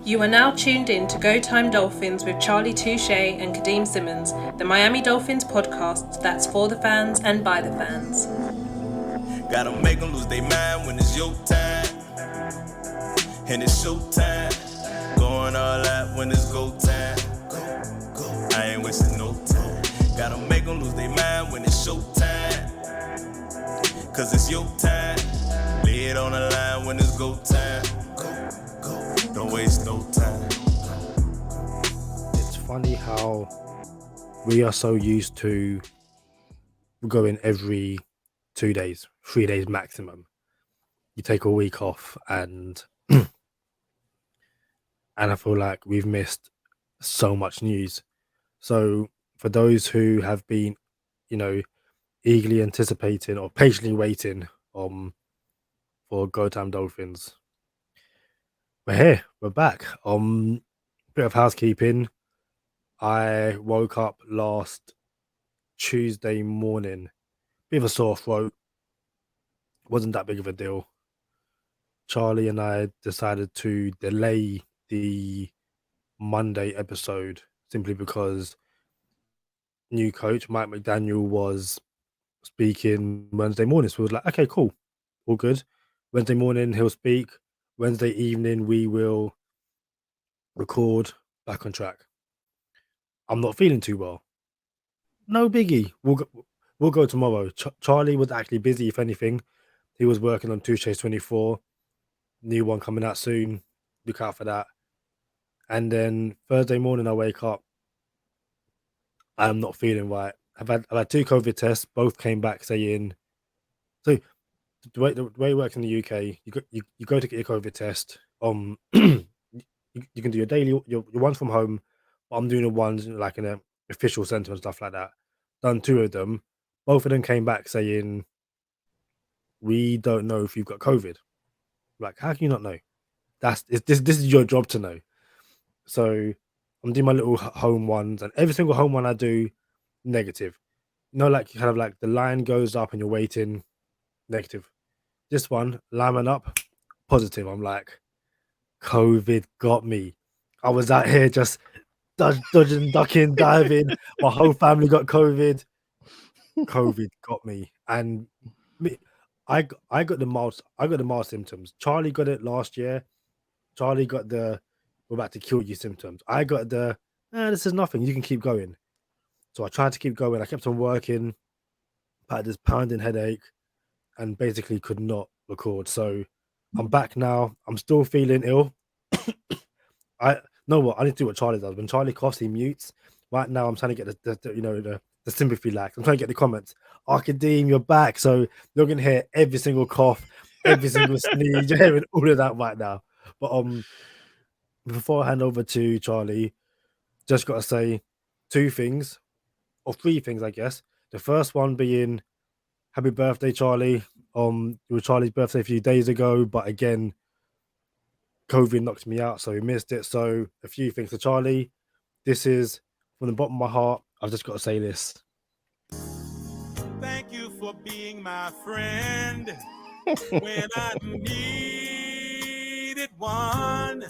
You are now tuned in to Go Time Dolphins with Charlie Touche and Kadeem Simmons, the Miami Dolphins podcast that's for the fans and by the fans. Gotta make them lose their mind when it's your time. And it's show time. Going all out when it's go time. Go. I ain't wasting no time. Gotta make them lose their mind when it's show time. Cause it's your time. Lay it on the line when it's go time. Go. Don't waste no time. It's funny how we are so used to going every 2 days, 3 days maximum. You take a week off and I feel like we've missed so much news. So for those who have been, eagerly anticipating or patiently waiting for Go Time Dolphins, we're here, we're back. Bit of housekeeping. I woke up last Tuesday morning, bit of a sore throat. Wasn't that big of a deal. Charlie and I decided to delay the Monday episode simply because new coach Mike McDaniel was speaking Wednesday morning. So we was like, okay, cool, all good. Wednesday morning he'll speak. Wednesday evening we will record, back on track. I'm not feeling too well. No biggie. We'll go tomorrow. Charlie was actually busy, if anything. He was working on Touche's 24. New one coming out soon. Look out for that. And then Thursday morning I wake up. I'm not feeling right. I've had 2 COVID tests. Both came back saying. So the way it works in the UK, you go to get your COVID test. You can do your daily your ones from home, but I'm doing the ones like in an official centre and stuff like that. Done 2 of them. Both of them came back saying, we don't know if you've got COVID. Like, how can you not know? This is your job to know. So I'm doing my little home ones, and every single home one I do, negative. Like you kind of like the line goes up and you're waiting, negative. This one, line went up, positive. I'm like, COVID got me. I was out here just dodging, ducking, diving. My whole family got COVID. COVID got me, and I got the mild symptoms. Charlie got it last year. Charlie got the we're about to kill you symptoms. I got the this is nothing. You can keep going. So I tried to keep going. I kept on working. Had this pounding headache, and basically could not record. So I'm back now. I'm still feeling ill. I know what I need to do what Charlie does. When Charlie coughs, he mutes. Right now, I'm trying to get the sympathy likes. I'm trying to get the comments. Kadeem, you're back. So you're gonna hear every single cough, every single sneeze. You're hearing all of that right now. But before I hand over to Charlie, just gotta say 2 things or 3 things, I guess. The first one being happy birthday, Charlie. It was Charlie's birthday a few days ago, but again, COVID knocked me out, so we missed it. So a few things to Charlie. This is from the bottom of my heart. I've just got to say this. Thank you for being my friend when I needed one.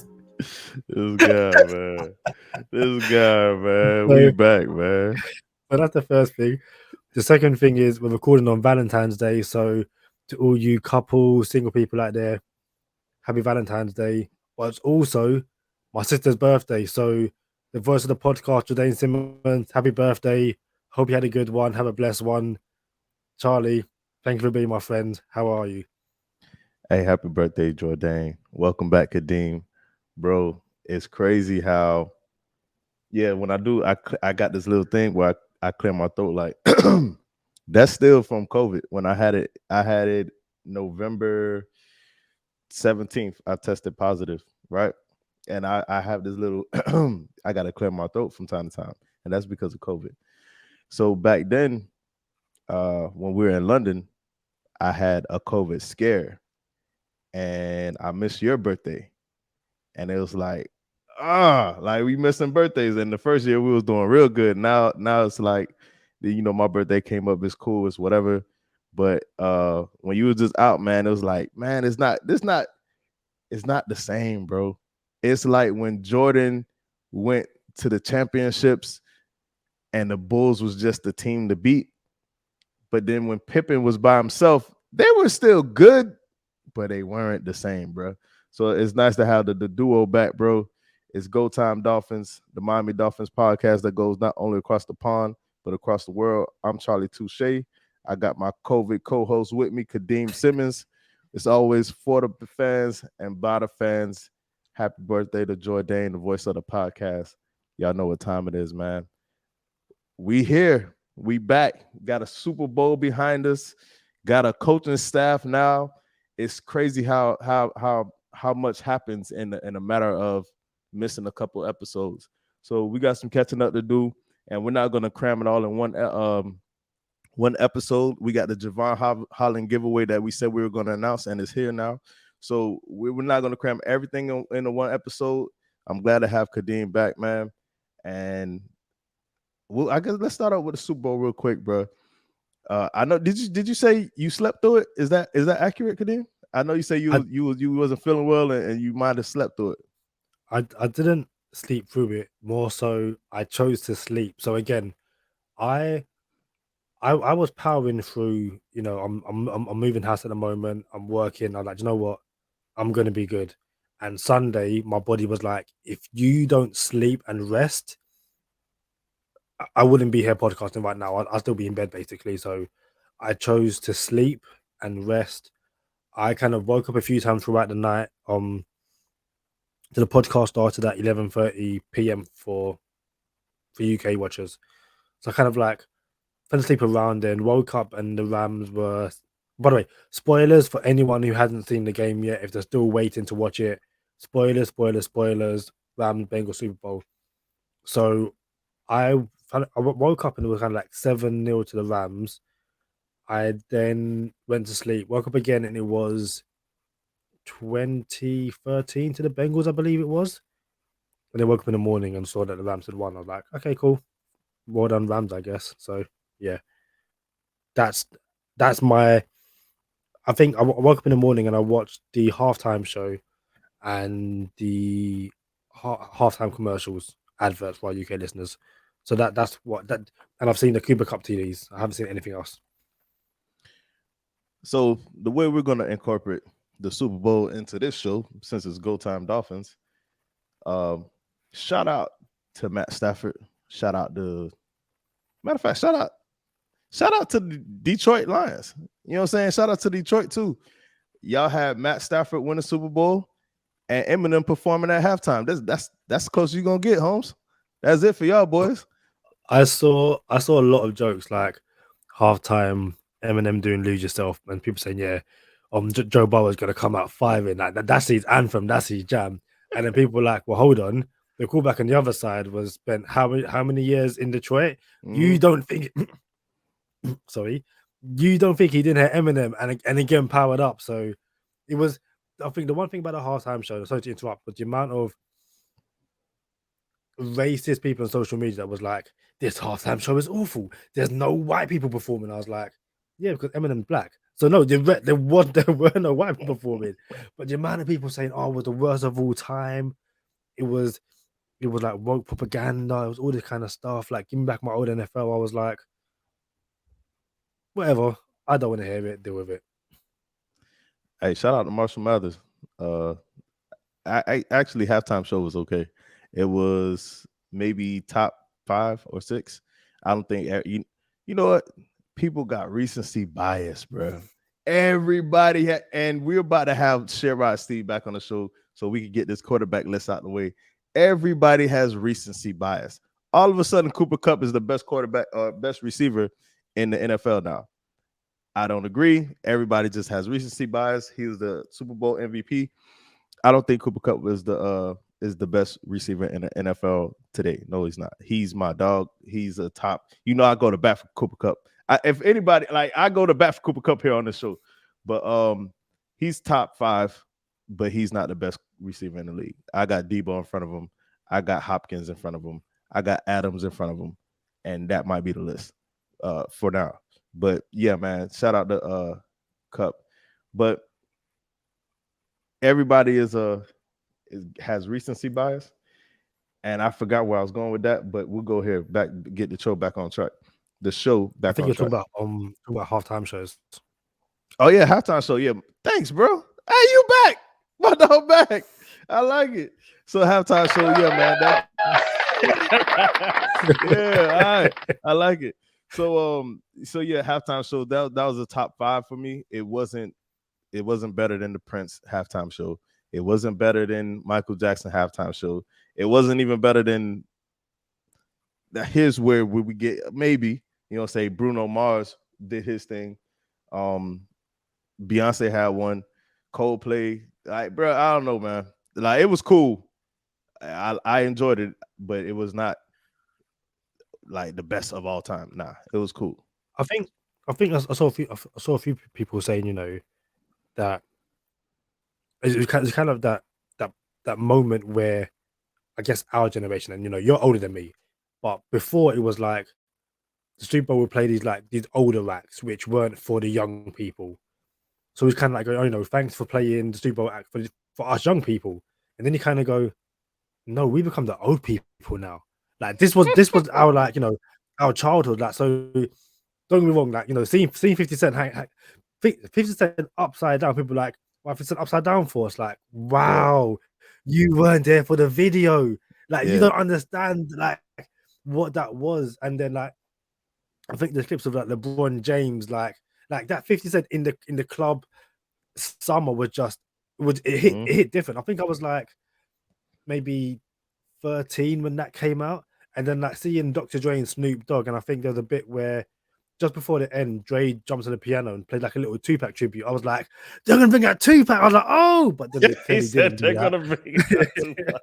This guy, man. We back, man. So that's the first thing. The second thing is we're recording on Valentine's Day. So to all you couples, single people out there, happy Valentine's Day. But it's also my sister's birthday. So the voice of the podcast, Jevon Simmons, happy birthday. Hope you had a good one. Have a blessed one. Charlie, thank you for being my friend. How are you? Hey, happy birthday, Jordan. Welcome back, Kadeem. Bro, it's crazy how, when I do, I got this little thing where I clear my throat like, that's still from COVID. When I had it November 17th, I tested positive, right? And I have this little, I got to clear my throat from time to time. And that's because of COVID. So back then, when we were in London, I had a COVID scare and I missed your birthday. And it was like we missing birthdays. And the first year we was doing real good. Now it's like, my birthday came up, it's cool, it's whatever. But when you was just out, man, it was like, man, it's not the same, bro. It's like when Jordan went to the championships and the Bulls was just the team to beat. But then when Pippen was by himself, they were still good, but they weren't the same, bro. So it's nice to have the duo back, bro. It's Go Time Dolphins, the Miami Dolphins podcast that goes not only across the pond, but across the world. I'm Charlie Touche. I got my COVID co-host with me, Kadeem Simmons. It's always for the fans and by the fans. Happy birthday to Jordan, the voice of the podcast. Y'all know what time it is, man. We here. We back. Got a Super Bowl behind us. Got a coaching staff now. It's crazy how much happens in a matter of missing a couple episodes. So we got some catching up to do, and we're not going to cram it all in one episode. We got the Jevon Holland giveaway that we said we were going to announce, and it's here now. So we're not going to cram everything in one episode. I'm glad to have Kadeem back, man. And I guess let's start out with the Super Bowl real quick, bro. I know. Did you say you slept through it? Is that accurate, Kadeem? I know you say you wasn't feeling well and you might have slept through it. I didn't sleep through it. More so, I chose to sleep. So again, I was powering through. You know, I'm moving house at the moment. I'm working. I'm like, you know what? I'm gonna be good. And Sunday, my body was like, if you don't sleep and rest, I wouldn't be here podcasting right now. I'll still be in bed basically. So I chose to sleep and rest. I kind of woke up a few times throughout the night. The podcast started at 11:30 p.m. for UK watchers. So I kind of like fell asleep around then, woke up and the Rams were. By the way, spoilers for anyone who hasn't seen the game yet. If they're still waiting to watch it, spoilers. Rams Bengals Super Bowl. So I woke up and it was kind of like 7-0 to the Rams. I then went to sleep, woke up again, and it was 2013 to the Bengals, I believe it was. And then woke up in the morning and saw that the Rams had won. I was like, okay, cool. Well done, Rams, I guess. So yeah, that's my. I think I woke up in the morning and I watched the halftime show and the halftime commercials adverts for our UK listeners. So that's what that, and I've seen the Cooper Cup TDs. I haven't seen anything else. So the way we're gonna incorporate the Super Bowl into this show, since it's Go Time Dolphins, shout out to Matt Stafford. Shout out to the Detroit Lions. You know what I'm saying? Shout out to Detroit too. Y'all had Matt Stafford win the Super Bowl and Eminem performing at halftime. That's the closest you're gonna get, Holmes. That's it for y'all boys. I saw a lot of jokes like halftime Eminem doing "Lose Yourself" and people saying, "Yeah, Joe Burrow's gonna come out firing like that's his anthem, that's his jam." And then people were like, "Well, hold on." The callback on the other side was spent how many years in Detroit? You don't think? Sorry, you don't think he didn't hit Eminem and again powered up? So it was. I think the one thing about the halftime show, sorry to interrupt, but the amount of racist people on social media that was like, this halftime show is awful. There's no white people performing. I was like, yeah, because Eminem's black. So no, there were no white people performing. But the amount of people saying, oh, it was the worst of all time. It was like woke propaganda. It was all this kind of stuff. Like, give me back my old NFL. I was like, whatever. I don't want to hear it. Deal with it. Hey, shout out to Marshall Mathers. I actually halftime show was okay. It was maybe top 5 or 6. I don't think you know what? People got recency bias, bro. Everybody had, and we're about to have Sherrod Steve back on the show so we can get this quarterback list out of the way. Everybody has recency bias. All of a sudden, Cooper Kupp is the best quarterback or best receiver in the NFL now. I don't agree. Everybody just has recency bias. He was the Super Bowl MVP. I don't think Cooper Kupp is the best receiver in the NFL today. No, he's not. He's my dog. He's a top. You know, I go to bat for Cooper Kupp. If anybody, like, I go to bat for Cooper Kupp here on the show. But he's top 5, but he's not the best receiver in the league. I got Debo in front of him. I got Hopkins in front of him. I got Adams in front of him. And that might be the list for now. But yeah, man, shout out to Kupp. But everybody is has recency bias. And I forgot where I was going with that, but we'll go here back, get the show back on track. The show I back think on you're track. talking about halftime shows. Oh yeah, halftime show. Yeah, thanks, bro. Hey, you back? My dog back. I like it. So halftime show, yeah, man. That yeah, all right. I like it. So yeah, halftime show. That was a top 5 for me. It wasn't better than the Prince halftime show. It wasn't better than Michael Jackson halftime show. It wasn't even better than. Here's where we get maybe, say Bruno Mars did his thing. Beyonce had one. Coldplay, like, bro, I don't know, man. Like, it was cool. I enjoyed it, but it was not like the best of all time. Nah, it was cool. I think I saw a few people saying, that it's kind of that moment where, I guess, our generation, and you're older than me, but before it was like the Super Bowl would play these older acts which weren't for the young people. So it's kind of like, oh, thanks for playing the Super Bowl act for us young people, and then you kind of go, no, we become the old people now. Like this was our our childhood. Like, so don't get me wrong, like, seeing 50 Cent 50 Cent upside down, people like, well, 50 Cent upside down for us, like, wow, you weren't there for the video. Like, you don't understand like what that was. And then like I think the clips of like LeBron James, like that 50 Cent in the club summer it hit different. I think I was like maybe 13 when that came out, and then like seeing Dr. Dre and Snoop Dogg, and I think there was a bit where just before the end, Dre jumps on the piano and played like a little Tupac tribute. I was like, they're gonna bring out Tupac. I was like, oh, but then he said they're gonna bring out Tupac.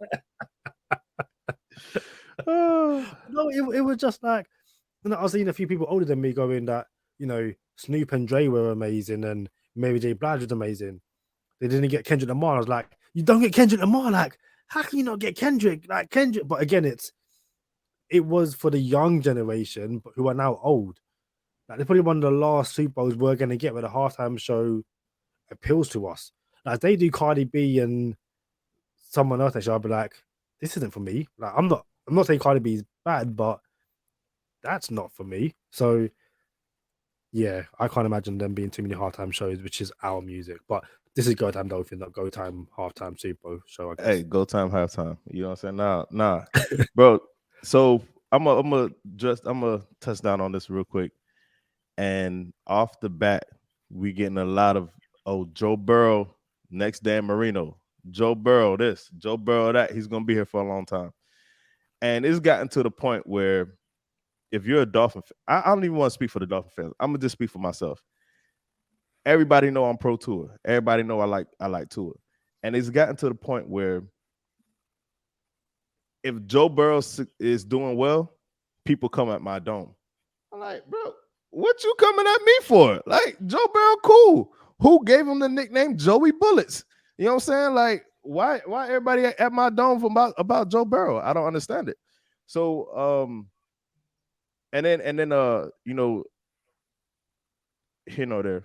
No, it was just like, I was seeing a few people older than me going that, Snoop and Dre were amazing and Mary J. Blige was amazing. They didn't get Kendrick Lamar. I was like, you don't get Kendrick Lamar, like, how can you not get Kendrick? Like, Kendrick, but again, it was for the young generation, but who are now old. Like, they're probably one of the last Super Bowls we're gonna get where the halftime show appeals to us. Like, if they do Cardi B and someone else, I'll be like, this isn't for me. Like, I'm not saying Cardi B is bad, but that's not for me. So yeah, I can't imagine them being too many halftime shows, which is our music. But this is Go Time Dolphins, not Go Time halftime Super Bowl show. I guess. Hey, Go Time halftime. You know what I'm saying? Nah, bro. So I'm gonna touch down on this real quick. And off the bat, we getting a lot of Joe Burrow next Dan Marino. Joe Burrow this, Joe Burrow that. He's gonna be here for a long time. And it's gotten to the point where if you're a Dolphin fan, I don't even want to speak for the Dolphin fans. I'm gonna just speak for myself. Everybody know I'm pro Tua. Everybody know I like Tua. And it's gotten to the point where if Joe Burrow is doing well, people come at my dome. I'm like, bro, what you coming at me for? Like, Joe Burrow, cool. Who gave him the nickname Joey Bullets? You know what I'm saying? Like, why everybody at my dome about Joe Burrow? I don't understand it. So and then there.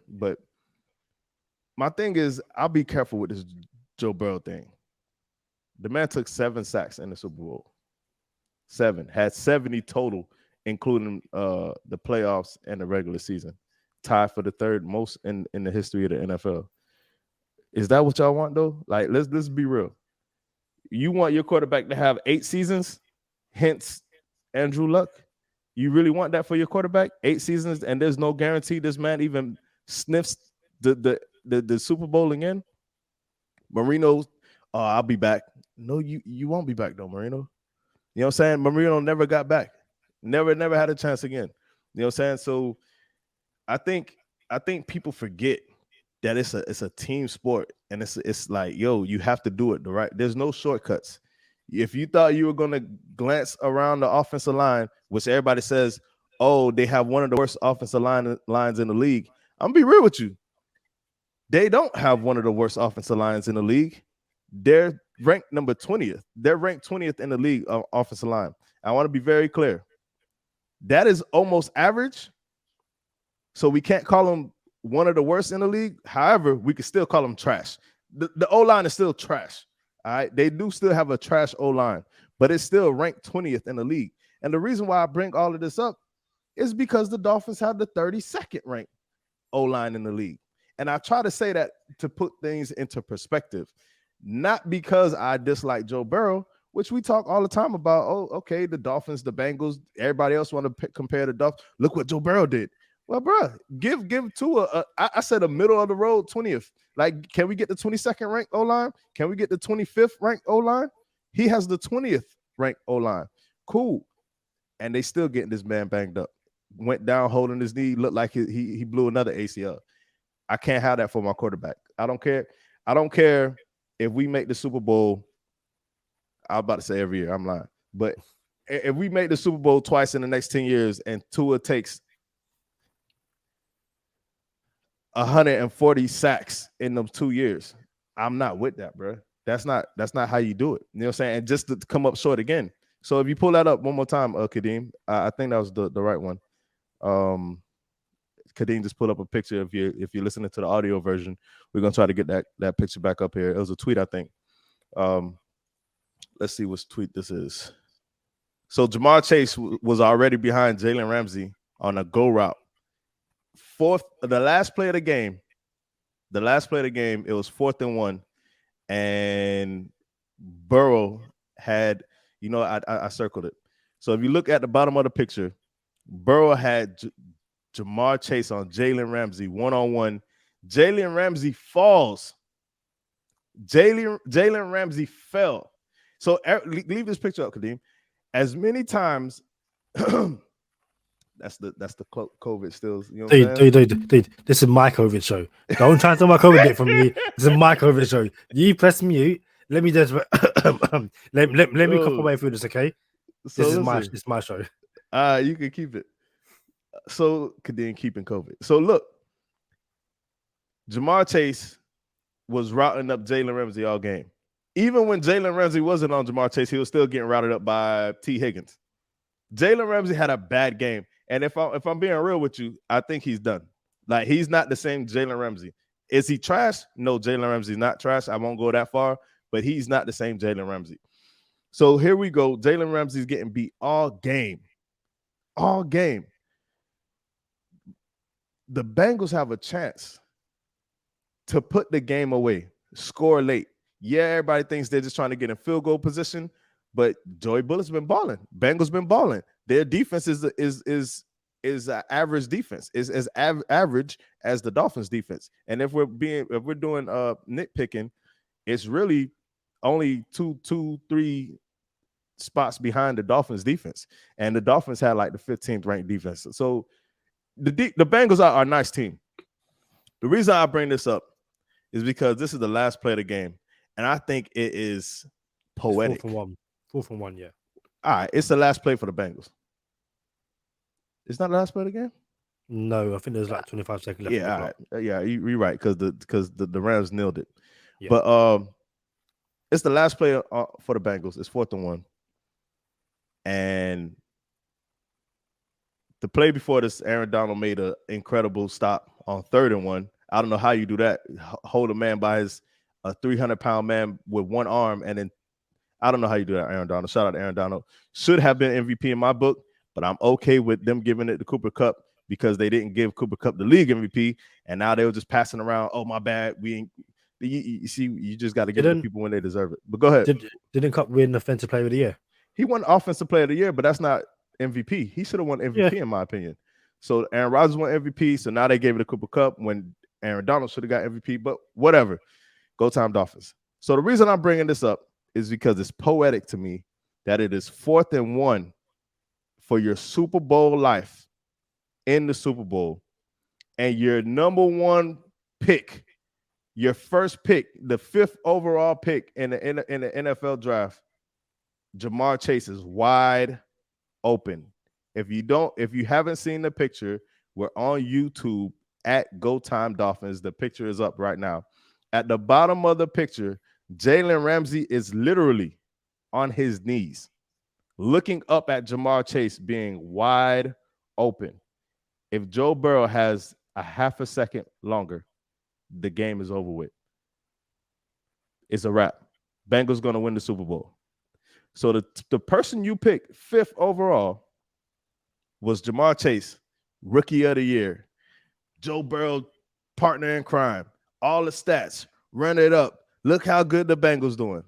But my thing is, I'll be careful with this Joe Burrow thing. The man took 7 sacks in the Super Bowl. 7. Had 70 total, including the playoffs and the regular season. Tied for the third most in the history of the NFL. Is that what y'all want, though? Like, let's be real. You want your quarterback to have 8 seasons, hence Andrew Luck? You really want that for your quarterback? 8 seasons, and there's no guarantee this man even sniffs the Super Bowl again? Marino, I'll be back. No, you won't be back though, Marino. You know what I'm saying? Marino never got back. Never had a chance again. You know what I'm saying? So I think people forget that it's a team sport, and it's like, yo, you have to do it the right. There's no shortcuts. If you thought you were gonna glance around the offensive line, which everybody says, oh, they have one of the worst offensive lines in the league. I'm gonna be real with you. They don't have one of the worst offensive lines in the league. They're ranked number 20th. They're ranked 20th in the league of offensive line. I want to be very clear. That is almost average. So we can't call them one of the worst in the league. However, we can still call them trash. The O-line is still trash. All right, they do still have a trash O-line, but it's still ranked 20th in the league. And the reason why I bring all of this up is because the Dolphins have the 32nd ranked O-line in the league. And I try to say that to put things into perspective, not because I dislike Joe Burrow, which we talk all the time about. Oh, okay, the Dolphins, the Bengals, everybody else want to compare the Dolphins. Look what Joe Burrow did. Well, bro, give Tua I said a middle of the road 20th. Like, can we get the 22nd ranked O-line? Can we get the 25th ranked O-line? He has the 20th ranked O-line. Cool. And they still getting this man banged up. Went down holding his knee, looked like he blew another ACL. I can't have that for my quarterback. I don't care. I don't care if we make the Super Bowl. I was about to say every year. I'm lying. But if we make the Super Bowl twice in the next 10 years and Tua takes 140 sacks in them 2 years, I'm not with that, bro. That's not how you do it. You know what I'm saying? And just to come up short again. So if you pull that up one more time, Kadeem, I think that was the right one. Kadeem just pulled up a picture. If you're listening to the audio version, we're gonna try to get that picture back up here. It was a tweet, I think. Let's see which tweet this is. So Jamar Chase was already behind Jalen Ramsey on a go route. The last play of the game, it was 4th and 1, and Burrow had, I circled it. So if you look at the bottom of the picture, Burrow had Jamar Chase on Jalen Ramsey one-on-one. Jalen Ramsey falls. Jalen Ramsey fell. So leave this picture up, Kadeem. As many times, that's the COVID stills. You know dude, this is my COVID show. Don't try to tell my COVID bit from me. This is my COVID show. You press mute. Let me just let me cop away through this, okay? So this is my show. You can keep it. So Kadeem keeping COVID. So look, Jamar Chase was routing up Jalen Ramsey all game. Even when Jalen Ramsey wasn't on Jamar Chase, he was still getting routed up by T. Higgins. Jalen Ramsey had a bad game. And if I'm being real with you, I think he's done. Like, he's not the same Jalen Ramsey. Is he trash? No, Jalen Ramsey's not trash. I won't go that far, but he's not the same Jalen Ramsey. So here we go. Jalen Ramsey's getting beat all game. All game. The Bengals have a chance to put the game away, score late. Yeah, everybody thinks they're just trying to get in field goal position, but Joey Bullett's been balling. Bengals been balling. Their defense is an average defense. Is as average as the Dolphins defense. And if we're doing nitpicking, it's really only two, 3 spots behind the Dolphins defense. And the Dolphins had like the 15th ranked defense. So the Bengals are a nice team. The reason I bring this up is because this is the last play of the game. And I think it is poetic. 4th and 1, yeah. All right, it's the last play for the Bengals. It's not the last play of the game? No, I think there's like 25 seconds left. Yeah, all right. Yeah, you're right, because the Rams nailed it. Yeah. But it's the last play for the Bengals. It's 4th and 1. And the play before this, Aaron Donald made an incredible stop on 3rd and 1. I don't know how you do that. Hold a man by a 300-pound man with one arm, and then I don't know how you do that, Aaron Donald. Shout out to Aaron Donald. Should have been MVP in my book, but I'm okay with them giving it to Cooper Kupp because they didn't give Cooper Kupp the league MVP, and now they were just passing around. Oh, my bad. You see, you just got to give the people when they deserve it. But go ahead. Didn't Kupp win Offensive Player of the Year? He won Offensive Player of the Year, but that's not MVP. He should have won MVP in my opinion. So Aaron Rodgers won MVP, so now they gave it to Cooper Kupp when Aaron Donald should have got MVP, but whatever. Go Time Dolphins. So the reason I'm bringing this up is because it's poetic to me that it is 4th and 1 for your Super Bowl life in the Super Bowl, and your number 1 pick, your first pick, the 5th overall pick in the NFL draft, Jamar Chase is wide open. If you haven't seen the picture, we're on YouTube at Go Time Dolphins. The picture is up right now. At the bottom of the picture, Jalen Ramsey is literally on his knees, looking up at Jamar Chase being wide open. If Joe Burrow has a half a second longer, the game is over with. It's a wrap. Bengals going to win the Super Bowl. So the person you picked 5th overall was Jamar Chase, Rookie of the Year, Joe Burrow, partner in crime, all the stats, run it up. Look how good the Bengals doing.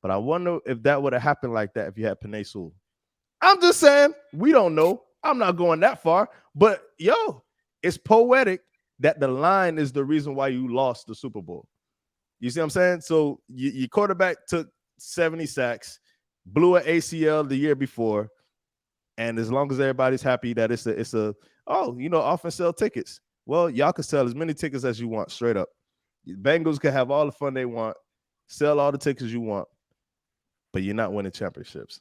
But I wonder if that would have happened like that if you had Penei Sewell. I'm just saying, we don't know. I'm not going that far. But, it's poetic that the line is the reason why you lost the Super Bowl. You see what I'm saying? So your quarterback took 70 sacks, blew an ACL the year before, and as long as everybody's happy that it's offense sell tickets. Well, y'all can sell as many tickets as you want, straight up. Bengals can have all the fun they want, sell all the tickets you want, but you're not winning championships.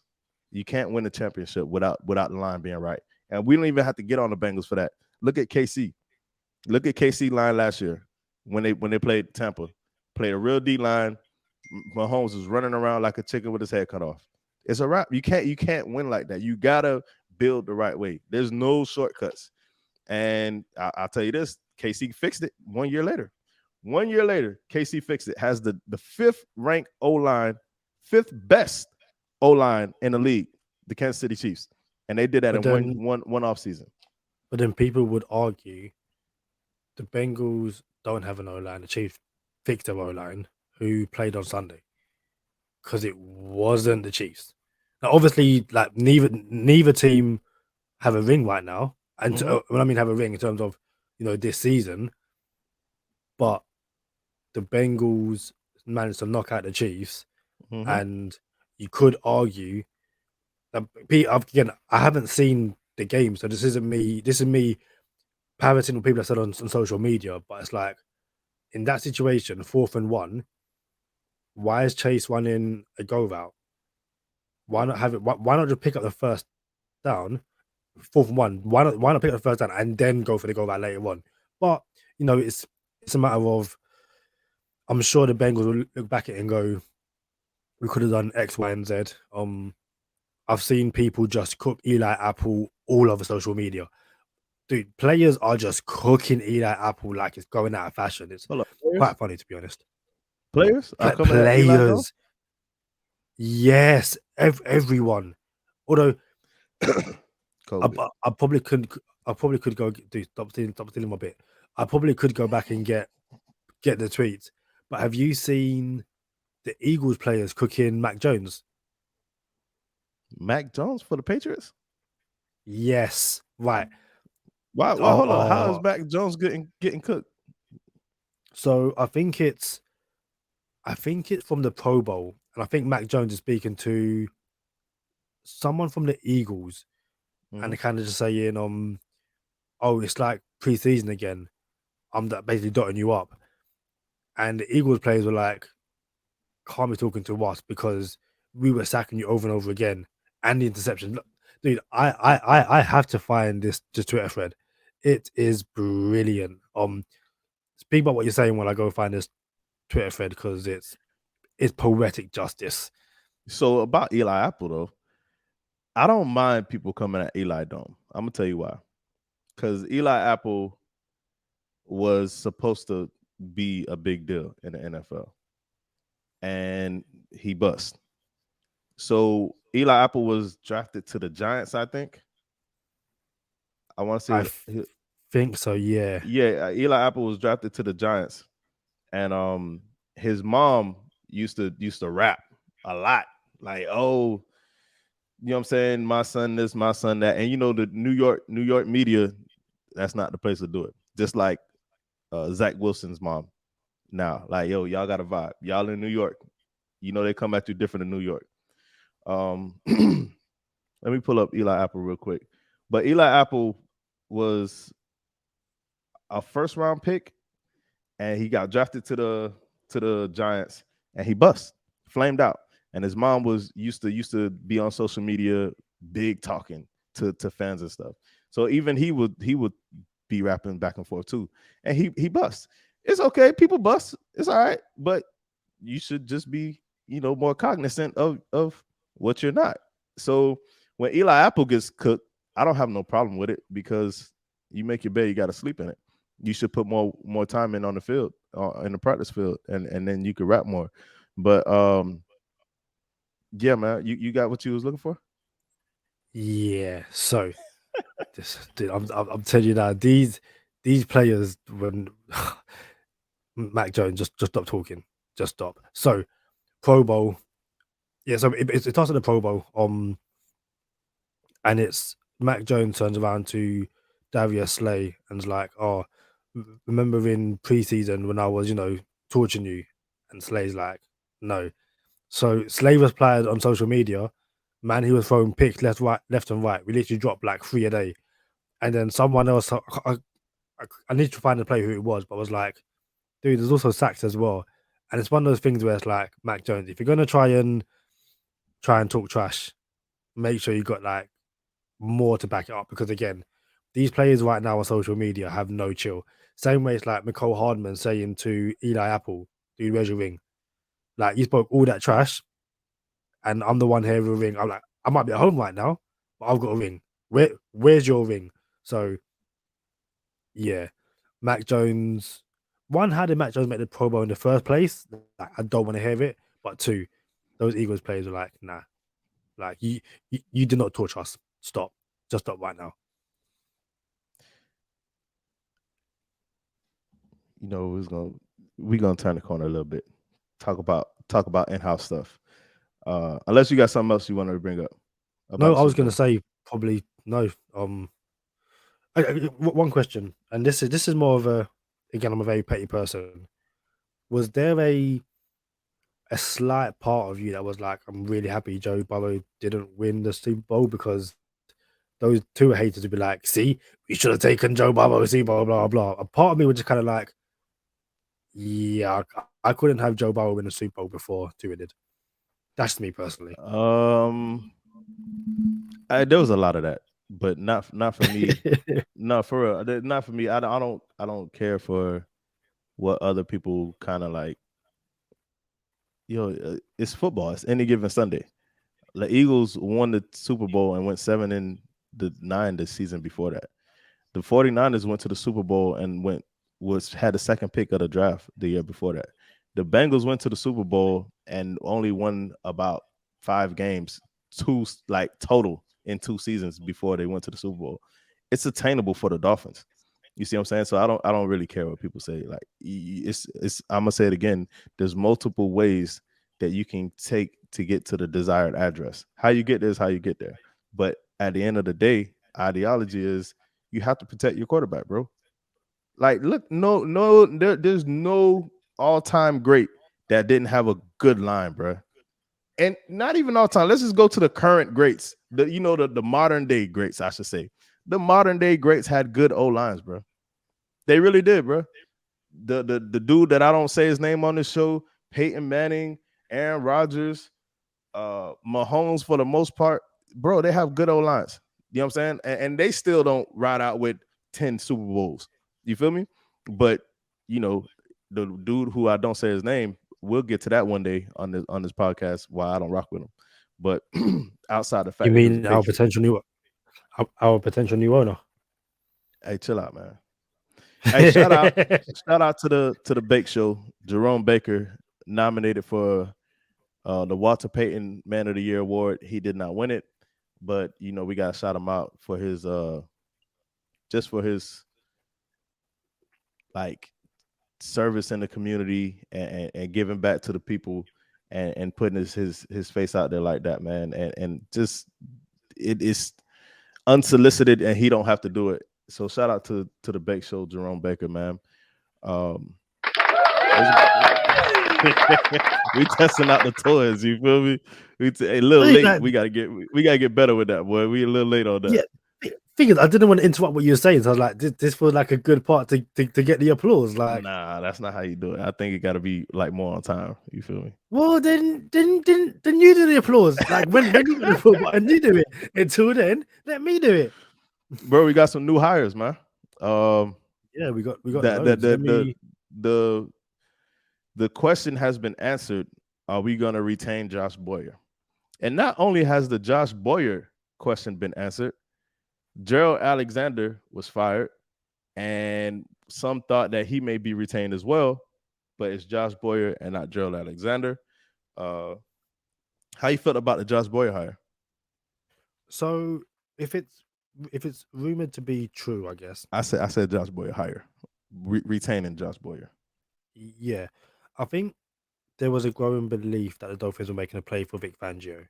You can't win a championship without the line being right. And we don't even have to get on the Bengals for that. Look at KC. Look at KC line last year when they played Tampa. Played a real D line. Mahomes was running around like a chicken with his head cut off. It's a wrap. You can't win like that. You gotta build the right way. There's no shortcuts. And I'll tell you this: KC fixed it 1 year later. 1 year later, KC fixed it. Has the 5th ranked O-line, 5th best O-line in the league, the Kansas City Chiefs, and they did that in one off season. But then people would argue the Bengals don't have an O-line. The Chiefs fixed their O-line, who played on Sunday, because it wasn't the Chiefs. Now, obviously, like neither team have a ring right now, and when I mean have a ring in terms of this season, but the Bengals managed to knock out the Chiefs, and you could argue that again, I haven't seen the game, so this isn't me. This is me parroting what people have said on social media, but it's like in that situation, 4th and 1. Why is Chase running a go route? Why not have it? Why not just pick up the first down, 4th and 1? Why not pick up the first down and then go for the go route later on? But it's a matter of, I'm sure the Bengals will look back at it and go, we could have done X, Y, and Z. I've seen people just cook Eli Apple all over social media. Dude, players are just cooking Eli Apple like it's going out of fashion. It's quite funny, to be honest. Players? Players. Yes, everyone. Although I probably could go. Dude, stop stealing my bit. I probably could go back and get the tweets. But have you seen the Eagles players cooking Mac Jones? Mac Jones for the Patriots? Yes, right. Why hold on. How is Mac Jones getting cooked? So I think it's from the Pro Bowl, and I think Mac Jones is speaking to someone from the Eagles, and they're kind of just saying, it's like preseason again. I'm basically dotting you up. And the Eagles players were like, can't be talking to us because we were sacking you over and over again. And the interception. Look, dude, I have to find this Twitter thread. It is brilliant. Speak about what you're saying when I go find this Twitter thread, because it's poetic justice. So about Eli Apple, though, I don't mind people coming at Eli Dome. I'm gonna tell you why. Because Eli Apple was supposed to be a big deal in the NFL, and he bust. So Eli Apple was drafted to the Giants, I think. I want to say. I think so. Yeah. Yeah. Eli Apple was drafted to the Giants, and his mom used to rap a lot, like, oh, you know what I'm saying, my son this, my son that, and the New York media, that's not the place to do it. Just like Zach Wilson's mom. Now, like, yo, y'all got a vibe. Y'all in New York, they come at you different in New York. Let me pull up Eli Apple real quick. But Eli Apple was a 1st round pick, and he got drafted to the Giants, and he bust, flamed out. And his mom was used to be on social media, big talking to fans and stuff. So even he would be rapping back and forth too, and he bust. It's okay, people bust. It's all right, but you should just be more cognizant of what you're not. So when Eli Apple gets cooked, I don't have no problem with it, because you make your bed, you got to sleep in it. You should put more time in on the field, in the practice field, and then you could rap more. But yeah, man, you got what you was looking for? Yeah. So, dude, I'm telling you now, these players when Mac Jones just stop talking, just stop. So, Pro Bowl, yeah. So it starts at the Pro Bowl, and it's Mac Jones turns around to Darius Slay and's like, "Oh, remember in preseason when I was, torturing you?" And Slay's like, "No." So Slay replied on social media, "Man, he was throwing picks left and right. We literally dropped like 3 a day." And then someone else, I need to find the player who it was, but was like, "Dude, there's also sacks as well." And it's one of those things where it's like, Mac Jones, if you're gonna try and talk trash, make sure you got like more to back it up, because again, these players right now on social media have no chill. Same way it's like Nicole Hardman saying to Eli Apple, "Dude, where's your ring?" Like, you spoke all that trash, and I'm the one here with a ring. I'm like, I might be at home right now, but I've got a ring. Where's your ring? So yeah, Mac Jones. One, how did Mac Jones make the Pro Bowl in the first place? Like, I don't want to hear it. But two, those Eagles players are like, nah, like you did not torture us. Stop, just stop right now. We're gonna turn the corner a little bit. Talk about in-house stuff. Unless you got something else you want to bring up about No, the I was Super gonna Bowl. say probably no. One question, and this is more of a, again, I'm a very petty person. Was there a slight part of you that was like, I'm really happy Joe Burrow didn't win the Super Bowl, because those two haters would be like, see, we should have taken Joe Burrow, see, blah, blah, blah. A part of me was just kind of like, yeah, I couldn't have Joe Burrow win the Super Bowl before Tua did. That's me personally. There was a lot of that, but not for me. No, for real, not for me. I don't care for what other people kind of like. It's football. It's any given Sunday. The Eagles won the Super Bowl and went 7-9 the season before that. The 49ers went to the Super Bowl and had the second pick of the draft the year before that. The Bengals went to the Super Bowl and only won about 5 games, total in 2 seasons before they went to the Super Bowl. It's attainable for the Dolphins. You see what I'm saying? So I don't really care what people say. Like, it's I'm gonna say it again. There's multiple ways that you can take to get to the desired address. How you get there is how you get there. But at the end of the day, ideology is you have to protect your quarterback, bro. Like, look, there's no all-time great that didn't have a good line, bro. And not even all time. Let's just go to the current greats. The modern day greats, I should say. The modern day greats had good O lines, bro. They really did, bro. The dude that I don't say his name on this show, Peyton Manning, Aaron Rodgers, Mahomes, for the most part, bro, they have good O lines. You know what I'm saying? And they still don't ride out with 10 Super Bowls. You feel me? But the dude who I don't say his name, we'll get to that one day on this podcast why I don't rock with him. But outside the fact You that he was mean a our Patriot. potential new owner? Hey, chill out, man. Hey, shout out to the Bake Show. Jerome Baker nominated for the Walter Payton Man of the Year award. He did not win it, but we gotta shout him out for his just for his like service in the community and giving back to the people and putting his face out there like that, man. And just it is unsolicited and he don't have to do it. So shout out to the Bake Show, Jerome Baker, man. We testing out the toys, you feel me? A little late. We gotta get better with that, boy. We a little late on that. Yeah. Thing is, I didn't want to interrupt what you were saying, so I was like, this was like a good part to get the applause. Like, nah, that's not how you do it. I think it got to be like more on time. You feel me? well, then you do the applause. Like, when you got the applause button, you do it. Until then, let me do it. Bro, we got some new hires, man. Yeah, we got loads. The question has been answered. Are we gonna retain Josh Boyer? And not only has the Josh Boyer question been answered, Gerald Alexander was fired, and some thought that he may be retained as well, but it's Josh Boyer and not Gerald Alexander. How you felt about the Josh Boyer hire? So if it's rumored to be true, I guess, I said Josh Boyer hire, retaining Josh Boyer. yeah, I think there was a growing belief that the Dolphins were making a play for Vic Fangio,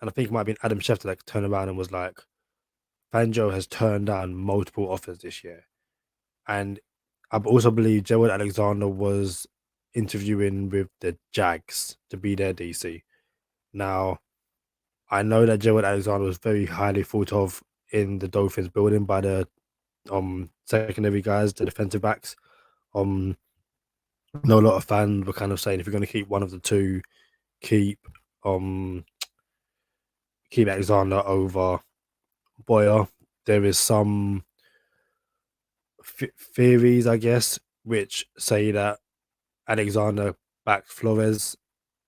and I think it might have been Adam Schefter that turned around and was like, Fangio has turned down multiple offers this year, and I also believe Gerald Alexander was interviewing with the Jags to be their DC. Now, I know that Gerald Alexander was very highly thought of in the Dolphins building by the secondary guys, the defensive backs. I know a lot of fans were kind of saying if you're going to keep one of the two, keep Alexander over Boyer. There is some theories, I guess, which say that Alexander backed Flores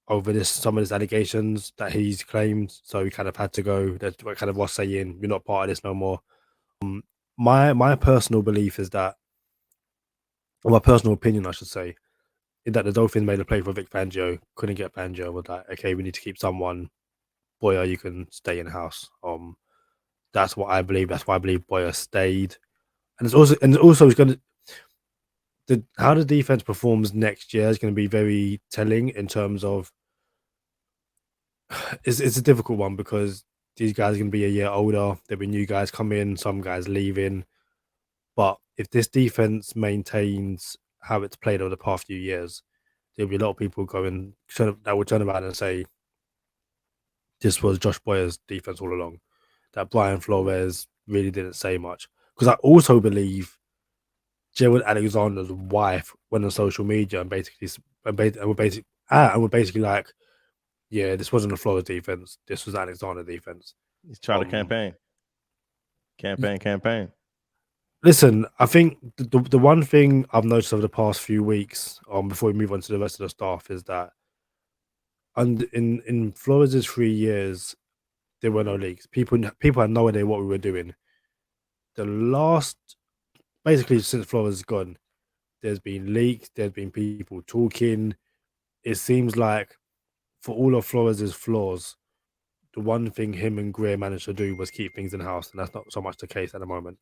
over some of his allegations that he's claimed, so he kind of had to go. That's what kind of was saying, you're not part of this no more. My personal belief is that, or my personal opinion, I should say, is that the Dolphins made a play for Vic Fangio, couldn't get Fangio, was like, okay, we need to keep someone. Boyer, you can stay in house. That's what I believe. That's why I believe Boyer stayed, and it's also it's going to how the defense performs next year is going to be very telling in terms of it's a difficult one because these guys are going to be a year older. There'll be new guys coming, some guys leaving. But if this defense maintains how it's played over the past few years, there'll be a lot of people that will turn around and say this was Josh Boyer's defense all along. That Brian Flores really didn't say much. Because I also believe Gerald Alexander's wife went on social media and we're basically like, yeah, this wasn't a Flores defense. This was Alexander defense. He's trying to campaign. Listen, I think the one thing I've noticed over the past few weeks, before we move on to the rest of the staff, is that in Flores' 3 years, there were no leaks. People had no idea what we were doing. Basically since Flores is gone, there's been leaks, there's been people talking. It seems like for all of Flores' flaws, the one thing him and Greer managed to do was keep things in house, and that's not so much the case at the moment.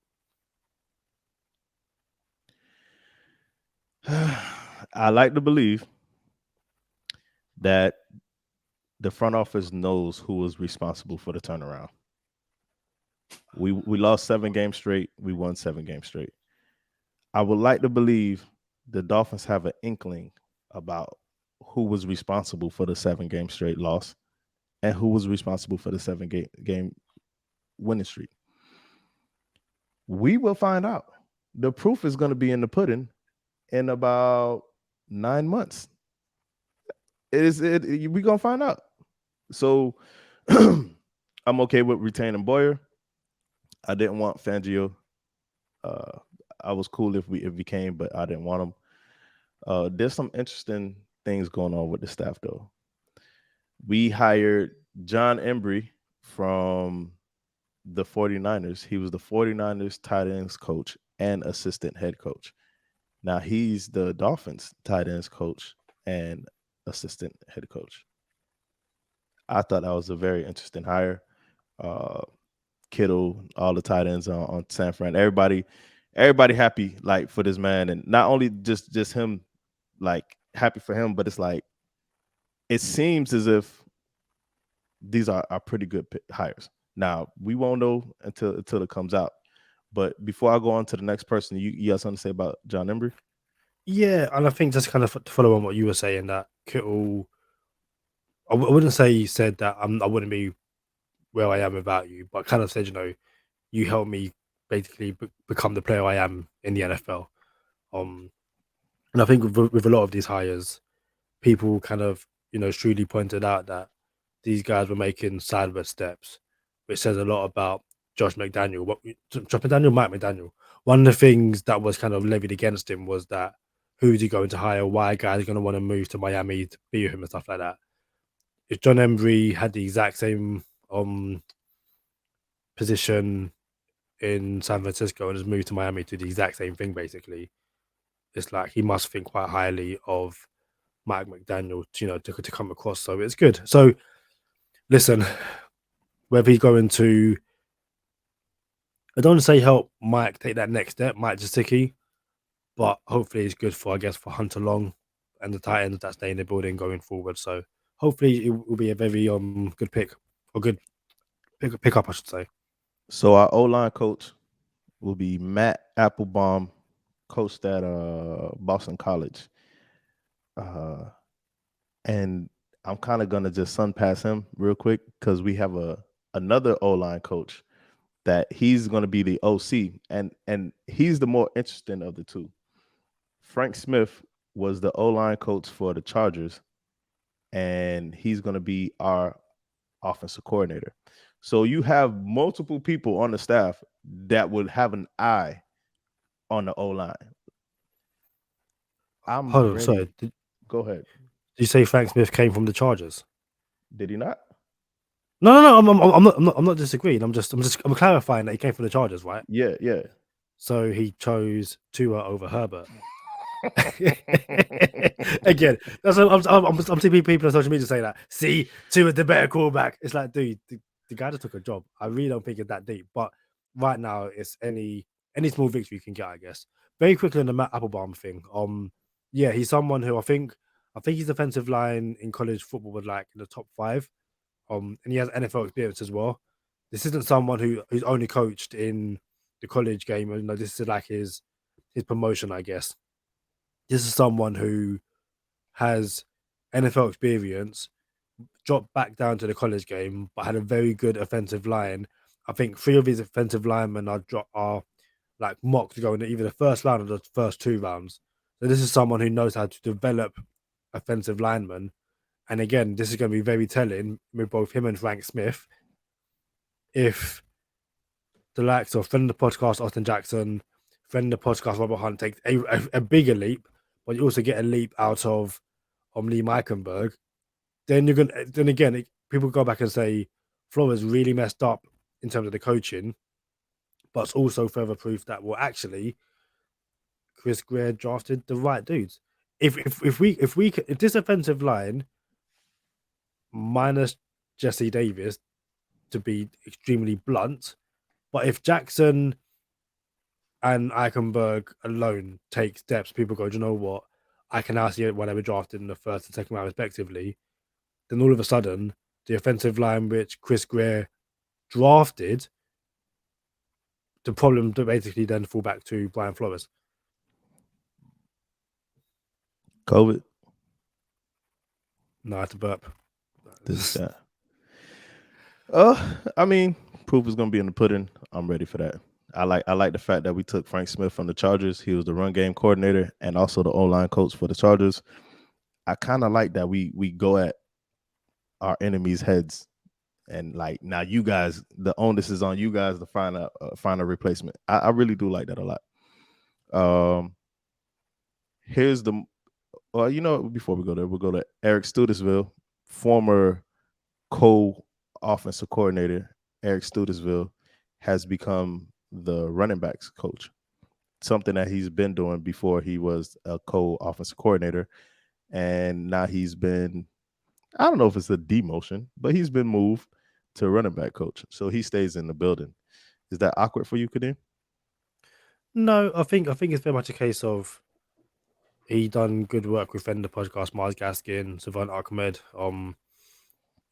I like to believe that the front office knows who was responsible for the turnaround. We lost 7 games straight. We won 7 games straight. I would like to believe the Dolphins have an inkling about who was responsible for the 7 game straight loss and who was responsible for the 7 game winning streak. We will find out. The proof is going to be in the pudding in about 9 months. We're going to find out. So I'm okay with retaining Boyer. I didn't want Fangio. I was cool if we came, but I didn't want him. There's some interesting things going on with the staff, though. We hired John Embry from the 49ers. He was the 49ers tight ends coach and assistant head coach. Now he's the Dolphins tight ends coach and assistant head coach. I thought that was a very interesting hire. Kittle, all the tight ends on San Fran. Everybody happy like for this man, and not only just him, like happy for him, but it's like it seems as if these are pretty good hires. Now we won't know until it comes out. But before I go on to the next person, you got something to say about John Embry? Yeah, and I think just kind of to follow on what you were saying, that Kittle, I wouldn't say he said that I wouldn't be where I am without you, but kind of said, you helped me basically become the player I am in the NFL. And I think with a lot of these hires, people kind of, shrewdly pointed out that these guys were making sideways steps, which says a lot about Mike McDaniel. One of the things that was kind of levied against him was that who's he going to hire? Why guys are going to want to move to Miami to be with him and stuff like that. If John Embry had the exact same position in San Francisco and has moved to Miami to the exact same thing, basically, it's like he must think quite highly of Mike McDaniel, to come across. So it's good. So listen, whether he's going to, I don't want to say help Mike take that next step, Mike Jasicki, but hopefully it's good for, I guess, for Hunter Long and the Titans that stay in the building going forward. So hopefully it will be a very good pick, or good pick up, I should say. So our O-line coach will be Matt Applebaum, coached at Boston College. And I'm kind of gonna just sun pass him real quick because we have another O-line coach that he's gonna be the OC, and he's the more interesting of the two. Frank Smith was the O-line coach for the Chargers, and he's gonna be our offensive coordinator. So you have multiple people on the staff that would have an eye on the O-line. I'm Hold on, ready. sorry. Go ahead. Did you say Frank Smith came from the Chargers? Did he not? No. I'm not disagreeing. I'm clarifying that he came from the Chargers, right? Yeah. So he chose Tua over Herbert. Again, that's I'm seeing people on social media say that. See, Tua's the better quarterback. It's like, dude, the guy just took a job. I really don't think it's that deep. But right now, it's any small victory you can get, I guess. Very quickly on the Matt Applebaum thing. Yeah, he's someone who I think his defensive line in college football was like in the top 5. And he has NFL experience as well. This isn't someone who's only coached in the college game. This is like his promotion, I guess. This is someone who has NFL experience, dropped back down to the college game, but had a very good offensive line. I think 3 of his offensive linemen are like mocked to go in either the first round or the first 2 rounds. So this is someone who knows how to develop offensive linemen. And again, this is going to be very telling with both him and Frank Smith. If the likes of friend of the podcast, Austin Jackson, friend of the podcast, Robert Hunt, takes a bigger leap, but you also get a leap out of Lee Meichenberg, then again, people go back and say Flores really messed up in terms of the coaching, but it's also further proof that, well, actually, Chris Greer drafted the right dudes. If this offensive line, minus Jesse Davis, to be extremely blunt, but if Jackson and Eichenberg alone take steps, people go, do you know what? I can now see it when they were drafted in the first and second round respectively. Then all of a sudden, the offensive line which Chris Greer drafted, the problem to basically then fall back to Brian Flores. COVID. No, I had to burp. This guy. I mean, proof is gonna be in the pudding. I'm ready for that. I like the fact that we took Frank Smith from the Chargers. He was the run game coordinator and also the O-line coach for the Chargers. I kind of like that we go at our enemies' heads, and like, now you guys, the onus is on you guys to find a replacement. I really do like that a lot. Here's the, before we go there, we'll go to Eric Studesville, former co-offensive coordinator. Eric Studesville has become the running backs coach, something that he's been doing before he was a co-offensive coordinator. And now he's been, I don't know if it's a demotion, but he's been moved to running back coach. So he stays in the building. Is that awkward for you, Kadeem? No, I think it's very much a case of he done good work with Fender Podcast, Mars Gaskin, Savant Ahmed.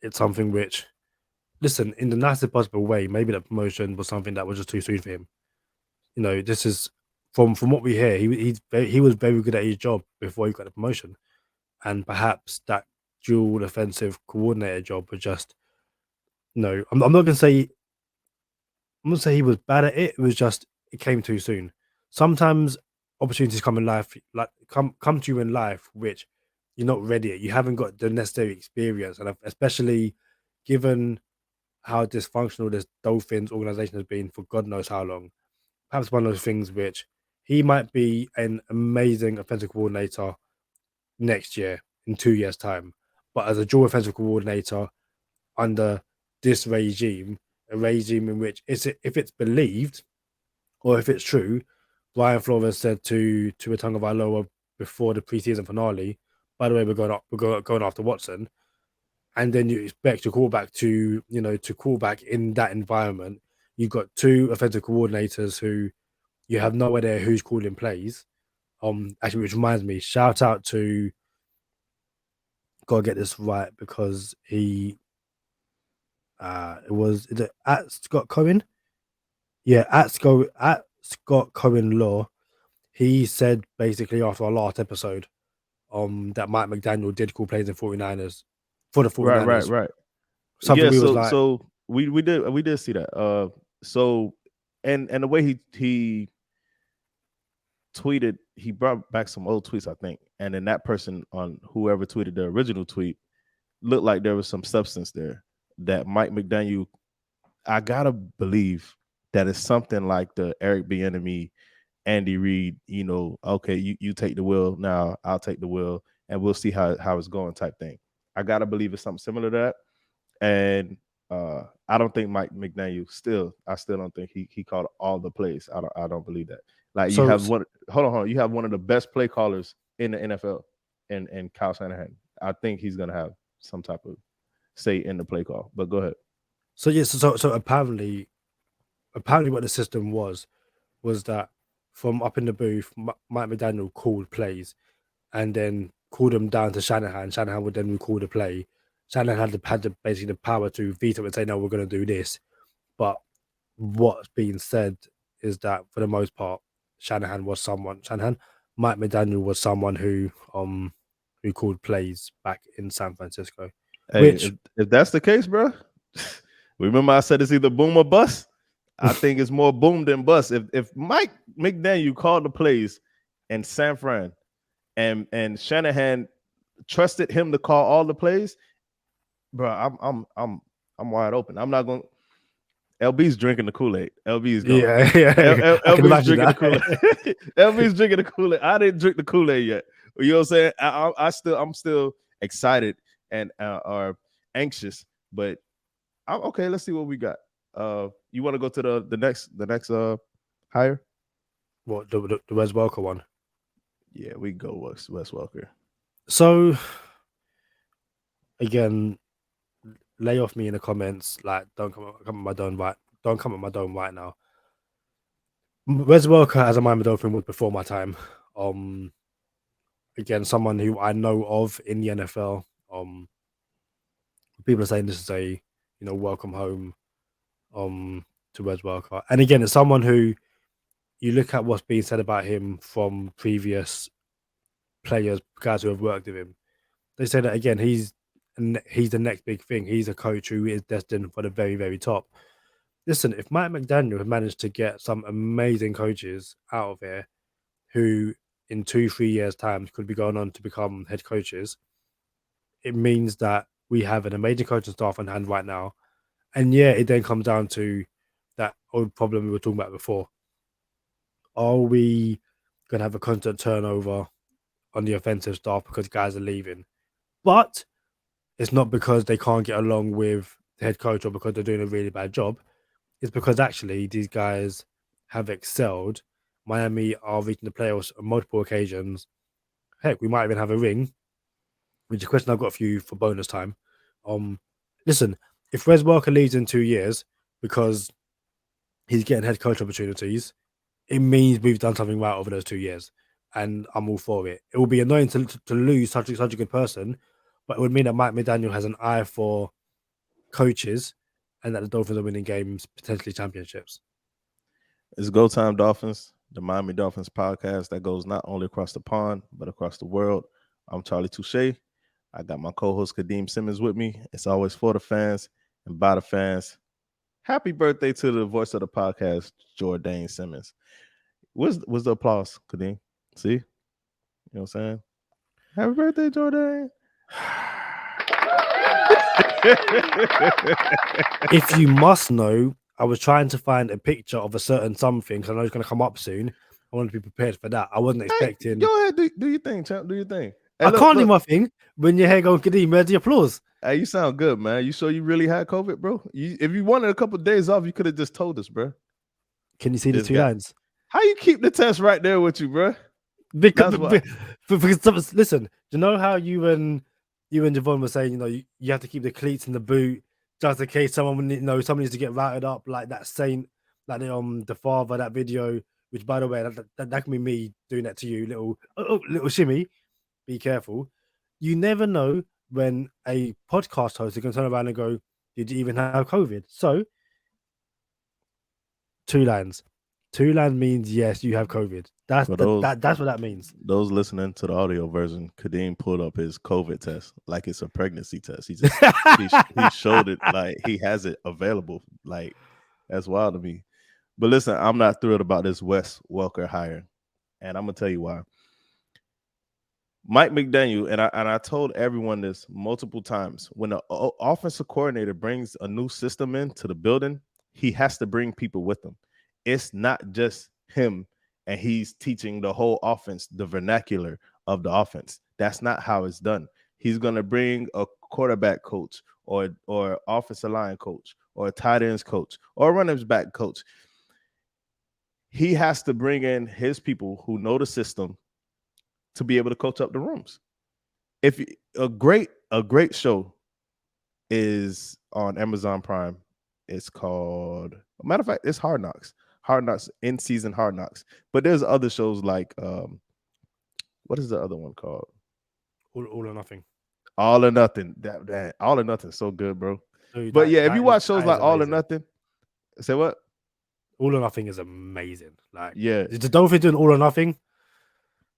It's something which, listen, in the nicest possible way, maybe that promotion was something that was just too soon for him. This is from what we hear, he was very good at his job before he got the promotion, and perhaps that dual offensive coordinator job was just, I'm not going to say he was bad at it. It was just, it came too soon. Sometimes opportunities come in life, like come to you in life, which you're not ready yet. You haven't got the necessary experience, and especially given how dysfunctional this Dolphins organization has been for God knows how long. Perhaps one of those things which he might be an amazing offensive coordinator next year, in 2 years' time. But as a dual offensive coordinator under this regime, a regime in which, if it's believed or if it's true, Brian Flores said to Tagovailoa before the preseason finale, by the way, we're going after Watson, and then you expect to call back to call back in that environment. You've got two offensive coordinators who you have no idea who's calling plays. Actually, which reminds me, shout out to, gotta get this right because is it at Scott Cohen? Yeah, at Scott Cohen Law. He said basically after our last episode, that Mike McDaniel did call plays in 49ers for the 49ers. Right. Something yeah, we was so we did see that. So and the way he tweeted, he brought back some old tweets, I think, and then that person on whoever tweeted the original tweet looked like there was some substance there that Mike McDaniel. I gotta believe that it's something like the Eric Bieniemy, Andy Reid. Okay, you take the wheel now, I'll take the wheel, and we'll see how it's going type thing. I gotta believe it's something similar to that, and I don't think Mike McDaniel I still don't think he called all the plays. I don't believe that. Like you have one. Hold on. You have one of the best play callers in the NFL, and Kyle Shanahan. I think he's gonna have some type of say in the play call. But go ahead. So yes. So apparently, what the system was that from up in the booth, Mike McDaniel called plays, and then called them down to Shanahan. Shanahan would then recall the play. Shanahan had basically the power to veto it and say, no, we're going to do this. But what's being said is that for the most part, Mike McDaniel was someone who called plays back in San Francisco. Hey, if that's the case, bro, remember I said it's either boom or bust. I think it's more boom than bust. If Mike McDaniel called the plays in San Fran, and Shanahan trusted him to call all the plays, bro, I'm wide open. I'm not going. LB's drinking the Kool-Aid. LB is going. Yeah. LB's drinking the Kool-Aid. LB's drinking the Kool-Aid. I didn't drink the Kool-Aid yet. You know what I'm saying? I'm still excited and are anxious, but okay. Let's see what we got. You want to go to the next hire? What the Wes Welker one? Yeah, we go Wes Welker. So again, lay off me in the comments. Like, don't come at my dome right. Don't come at my dome right now. Wes Welker as a Miami Dolphin was before my time. Again, someone who I know of in the NFL. People are saying this is a welcome home to Wes Welker. And again, it's someone who you look at what's being said about him from previous players, guys who have worked with him. They say that again, he's the next big thing. He's a coach who is destined for the very, very top. Listen, if Mike McDaniel had managed to get some amazing coaches out of here who in 2-3 years' time could be going on to become head coaches, it means that we have an amazing coaching staff on hand right now. And yeah, it then comes down to that old problem we were talking about before. Are we going to have a constant turnover on the offensive staff because guys are leaving? But it's not because they can't get along with the head coach or because they're doing a really bad job. It's because actually these guys have excelled. Miami are reaching the playoffs on multiple occasions. Heck, we might even have a ring. Which is a question I've got for you for bonus time. Listen, if Wes Welker leaves in 2 years because he's getting head coach opportunities, it means we've done something right over those 2 years. And I'm all for it. It will be annoying to lose such a good person, but it would mean that Mike McDaniel has an eye for coaches and that the Dolphins are winning games, potentially championships. It's Go Time Dolphins, the Miami Dolphins podcast that goes not only across the pond, but across the world. I'm Charlie Touche. I got my co-host Kadeem Simmons with me. It's always for the fans and by the fans. Happy birthday to the voice of the podcast, Jordan Simmons. What's the applause, Kadeem? See? You know what I'm saying? Happy birthday, Jordan. If you must know, I was trying to find a picture of a certain something because I know it's going to come up soon. I want to be prepared for that. I wasn't expecting. Go ahead, do your thing, champ. Do your thing. Hey, I can't do my thing when your hair going, Kadeem, where's the applause? Hey, you sound good, man. You sure you really had COVID, bro? If you wanted a couple of days off, you could have just told us, bro. Can you see the two lines? How you keep the test right there with you, bro? Because, That's what. listen, do you know how you and Javon were saying, you have to keep the cleats in the boot just in case someone needs to get routed up, like that Saint, like the father, that video. Which, by the way, that can be me doing that to you, little shimmy. Be careful. You never know when a podcast host is going to turn around and go, "Did you even have COVID?" So, 2 lines. 2 lines means yes, you have COVID. That's For those that's what that means. those listening to the audio version, Kadeem pulled up his COVID test like it's a pregnancy test. He showed it like he has it available. Like, that's wild to me. But listen, I'm not thrilled about this Wes Welker hire, and I'm gonna tell you why. Mike McDaniel, and I told everyone this multiple times. When an offensive coordinator brings a new system into the building, he has to bring people with him. It's not just him and he's teaching the whole offense the vernacular of the offense. That's not how it's done. He's going to bring a quarterback coach or offensive line coach or a tight ends coach or a running back coach. He has to bring in his people who know the system to be able to coach up the rooms. If a great show is on Amazon Prime, it's called, matter of fact, it's Hard Knocks. Hard Knocks, in season Hard Knocks. But there's other shows like what is the other one called? All or Nothing. All or Nothing. That All or Nothing is so good, bro. Dude, but if you watch shows like All or Nothing, say what? All or Nothing is amazing. Like, yeah, the Dolphins doing All or Nothing.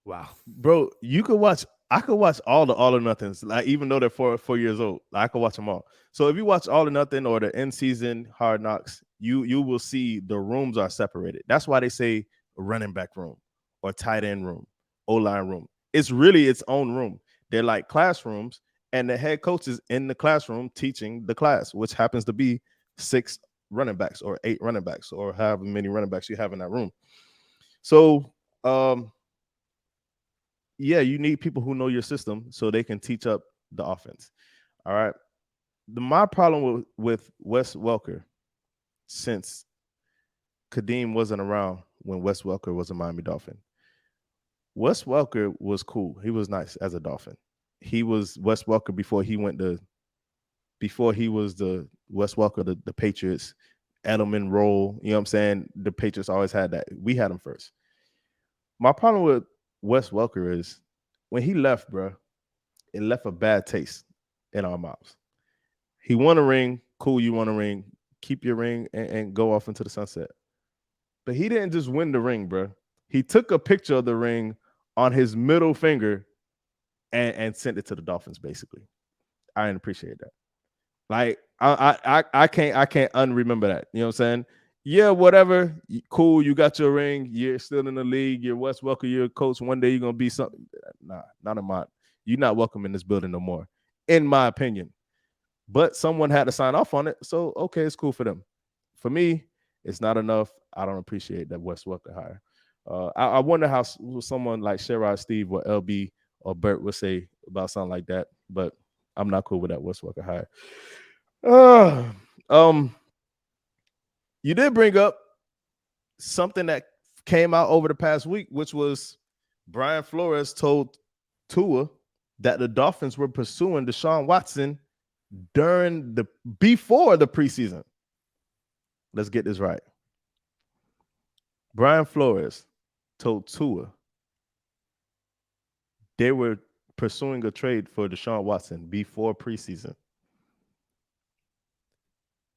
Wow, bro, you could watch. I could watch all or Nothings, like even though they're 4 years old. I could watch them all. So if you watch All or Nothing or the end season Hard Knocks, you will see the rooms are separated. That's why they say running back room or tight end room, O-line room. It's really its own room. They're like classrooms, and the head coach is in the classroom teaching the class, which happens to be 6 running backs or 8 running backs or however many running backs you have in that room. So, yeah, you need people who know your system so they can teach up the offense. All right. My problem with Wes Welker, since Kadeem wasn't around when Wes Welker was a Miami Dolphin. Wes Welker was cool. He was nice as a Dolphin. He was Wes Welker before he was the Wes Welker, the Patriots, Edelman role. You know what I'm saying? The Patriots always had that. We had him first. My problem with Wes Welker is when he left, bro, it left a bad taste in our mouths. He won a ring. Cool, you won a ring. Keep your ring and go off into the sunset. But he didn't just win the ring, bro. He took a picture of the ring on his middle finger and sent it to the Dolphins, basically. I didn't appreciate that. Like, I can't unremember that. You know what I'm saying? Yeah, whatever. Cool, you got your ring. You're still in the league. You're Wes Welker. You're a coach. One day you're gonna be something. Nah, not in my. You're not welcome in this building no more, in my opinion. But someone had to sign off on it, so okay, it's cool for them. For me, it's not enough. I don't appreciate that Wes Welker hire. I wonder how someone like Sherrod Steve or LB or Bert would say about something like that. But I'm not cool with that Wes Welker hire. You did bring up something that came out over the past week, which was Brian Flores told Tua that the Dolphins were pursuing Deshaun Watson before the preseason. Let's get this right. Brian Flores told Tua they were pursuing a trade for Deshaun Watson before preseason.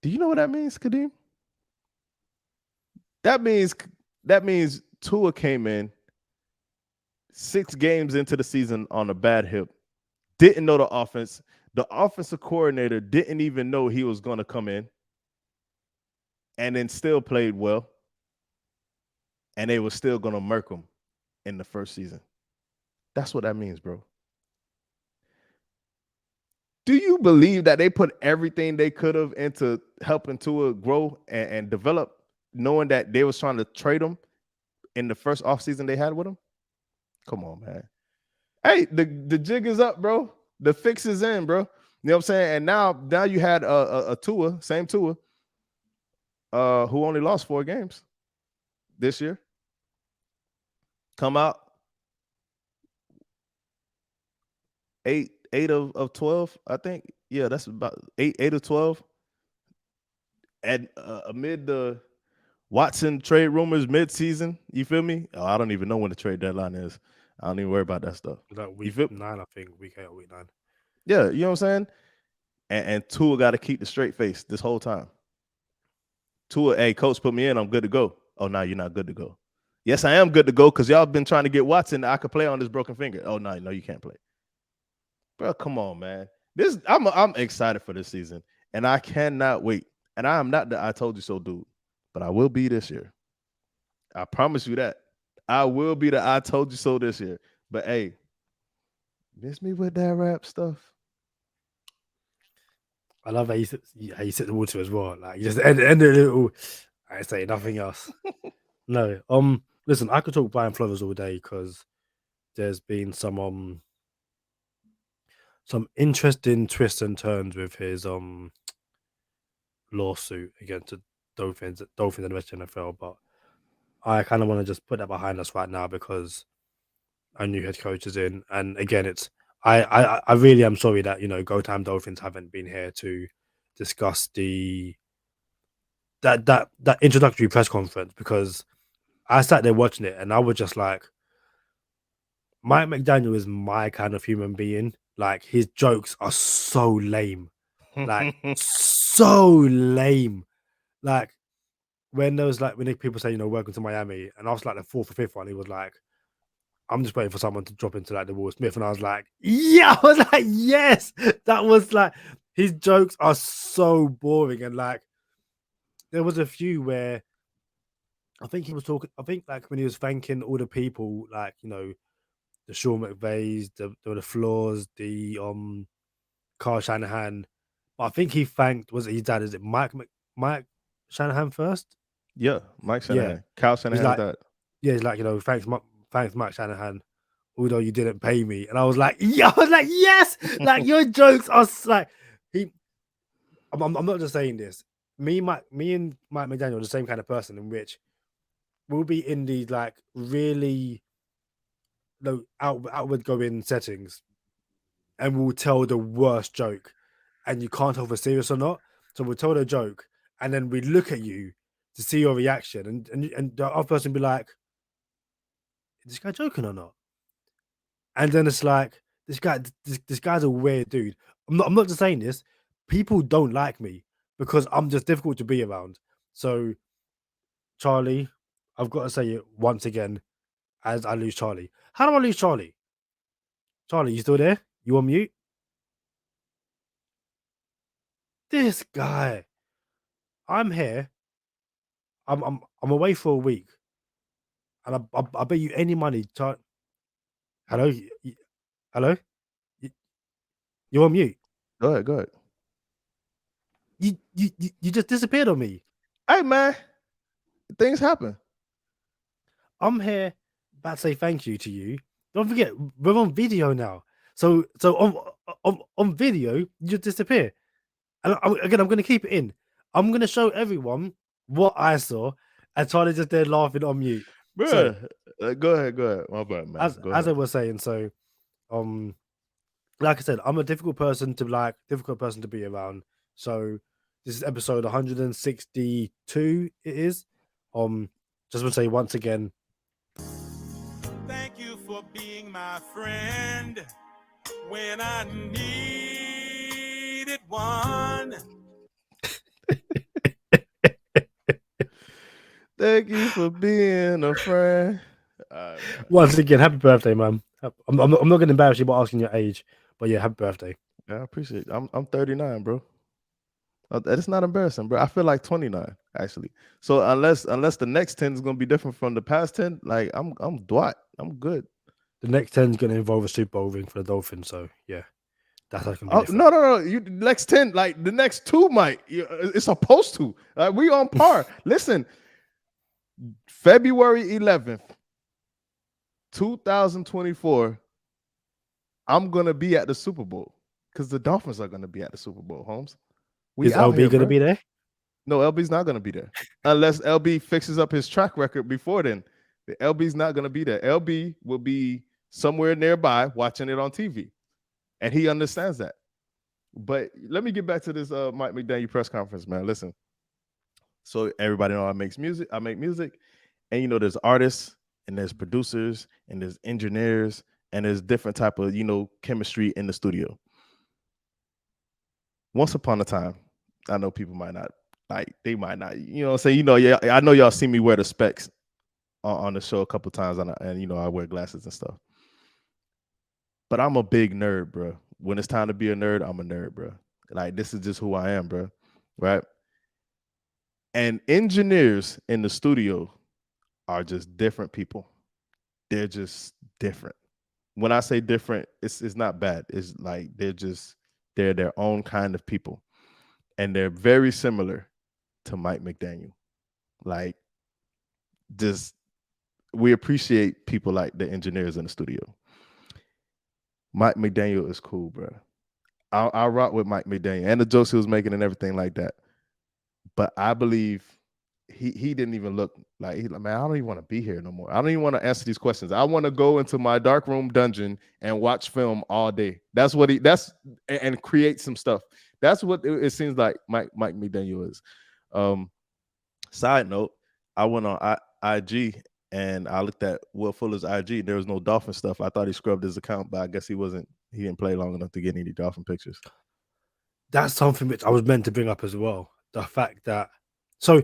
Do you know what that means, Kadeem? That means Tua came in 6 games into the season on a bad hip, didn't know the offense. The offensive coordinator didn't even know he was going to come in, and then still played well, and they were still going to murk him in the first season. That's what that means, bro. Do you believe that they put everything they could have into helping Tua grow and develop, knowing that they was trying to trade him in the first offseason they had with him? Come on, man. Hey, the jig is up, bro. The fix is in, bro. You know what I'm saying? And now you had a Tua, same Tua, who only lost 4 games this year. Come out eight of 12, I think. Yeah, that's about eight of 12. And amid the Watson trade rumors mid-season, you feel me? Oh, I don't even know when the trade deadline is. I don't even worry about that stuff. Like You week feel? 9, I think. Week 8 or week 9. Yeah, you know what I'm saying? And Tua got to keep the straight face this whole time. Tua, hey, coach, put me in. I'm good to go. Oh, no, you're not good to go. Yes, I am good to go because y'all been trying to get Watson. I could play on this broken finger. Oh, no, you can't play. Bro, come on, man. I'm excited for this season, and I cannot wait. And I am not the I told you so dude, but I will be this year. I promise you that. I will be the I told you so this year. But hey, miss me with that rap stuff. I love how you sit the water as well. Like, you just end a little. I say nothing else. No. Listen, I could talk Brian Flores all day because there's been some interesting twists and turns with his lawsuit against the Dolphins and the rest of the NFL. But I kind of want to just put that behind us right now because a new head coach is in, and again, it's I really am sorry that Go Time Dolphins haven't been here to discuss that introductory press conference because I sat there watching it and I was just like, Mike McDaniel is my kind of human being. Like, his jokes are so lame, like so lame. Like when people say welcome to Miami, and I was like the fourth or fifth one, he was like, I'm just waiting for someone to drop into like the Will Smith, and I was like, yeah, I was like, yes, that was like, his jokes are so boring, and like there was a few where I think he was talking. I think like when he was thanking all the people, like the Sean McVays, the Floors, the Carl Shanahan. But I think he thanked, was it his dad? Is it Mike Shanahan first? Yeah, Mike Yeah, Shanahan. Kyle he's Shanahan's like, dad. yeah, he's like thanks Mike Shanahan, although you didn't pay me. And I was like, yeah, I was like, yes, like your jokes are like he. I'm not just saying this. Me and Mike McDaniel are the same kind of person in which we'll be in these like really outward going settings, and we'll tell the worst joke, and you can't tell if we're serious or not. So we'll tell the joke, and then we look at you to see your reaction, and the other person be like, "Is this guy joking or not?" And then it's like, this guy's a weird dude. I'm not just saying this. People don't like me because I'm just difficult to be around. So, Charlie, I've got to say it once again as I lose Charlie. How do I lose Charlie? Charlie, you still there? You on mute? This guy. I'm here. I'm away for a week, and I bet you any money. Hello, hello. You on mute? Go ahead. You just disappeared on me. Hey man, things happen. I'm here about to say thank you to you. Don't forget, we're on video now. So on video, you just disappear. And I'm going to keep it in. I'm going to show everyone what I saw, and Charlie just there laughing on mute. Bruh, So go ahead. My bad, man. As I was saying, so like I said, I'm a difficult person to be around. So this is episode 162. It is. Just want to say once again, Thank you for being my friend when I needed one. Thank you for being a friend. once again, happy birthday, man. I'm not going to embarrass you by asking your age, but yeah, happy birthday. I appreciate it. I'm 39, bro. It's not embarrassing, bro. I feel like 29 actually. So unless the next 10 is gonna be different from the past 10, like I'm Dwight. I'm good. The next 10 is going to involve a Super Bowl ring for the Dolphins. So yeah, that's how it can be. No. You next 10, like the next 2 might. It's supposed to. We on par. Listen, February 11th, 2024. I'm gonna be at the Super Bowl because the Dolphins are gonna be at the Super Bowl. Holmes. Is LB going to be there? No, LB's not going to be there unless LB fixes up his track record before then. The LB's not going to be there. LB will be somewhere nearby watching it on TV. and he understands that. But let me get back to this Mike McDaniel press conference, man. Listen, so everybody know I make music, and you know there's artists and there's producers and there's engineers and there's different type of chemistry in the studio. Once upon a time, I know people might not they might not, say, yeah, I know y'all see me wear the specs on the show a couple times, and I wear glasses and stuff. But I'm a big nerd, bro. When it's time to be a nerd, I'm a nerd, bro. Like, this is just who I am, bro. Right? And engineers in the studio are just different people. They're just different. When I say different, it's not bad. It's like they're their own kind of people. And they're very similar to Mike McDaniel. Like, just we appreciate people like the engineers in the studio. Mike McDaniel is cool, bro. I rock with Mike McDaniel and the jokes he was making and everything like that. But I believe he didn't even look like, man, I don't even want to be here no more. I don't even want to answer these questions. I want to go into my dark room dungeon and watch film all day. And create some stuff. That's what it seems like Mike McDaniel is. Side note, I went on IG and I looked at Will Fuller's IG. There was no Dolphin stuff. I thought he scrubbed his account, but I guess he didn't play long enough to get any Dolphin pictures. That's something which I was meant to bring up as well. The fact that, so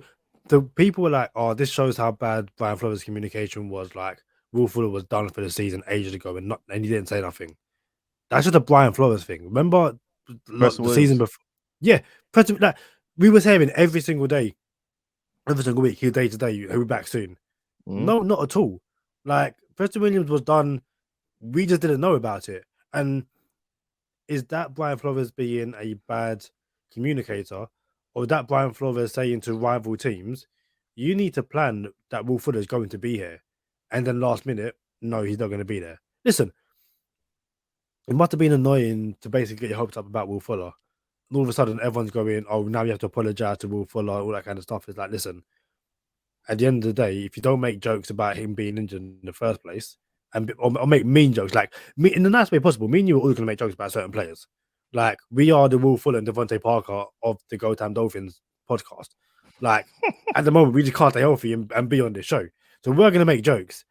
the people were like, oh, this shows how bad Brian Flores' communication was. Like, Will Fuller was done for the season ages ago and he didn't say nothing. That's just a Brian Flores thing. Remember the season before? Yeah. Like, we was hearing every single day, every single week, day to day, he'll be back soon. Mm-hmm. No, not at all. Like, Preston Williams was done. We just didn't know about it. And is that Brian Flores being a bad communicator, or that Brian Flores saying to rival teams, you need to plan that Will Fuller is going to be here, and then last minute, no, he's not going to be there. Listen, it must have been annoying to basically get your hopes up about Will Fuller. And all of a sudden, everyone's going, oh, now you have to apologize to Will Fuller, all that kind of stuff. It's like, listen, at the end of the day, if you don't make jokes about him being injured in the first place, or make mean jokes, like me in the nice way possible, me and you are always going to make jokes about certain players. Like, we are the Will Fuller and Devontae Parker of the Go Time Dolphins podcast. Like, at the moment, we just can't stay healthy and be on this show. So we're going to make jokes.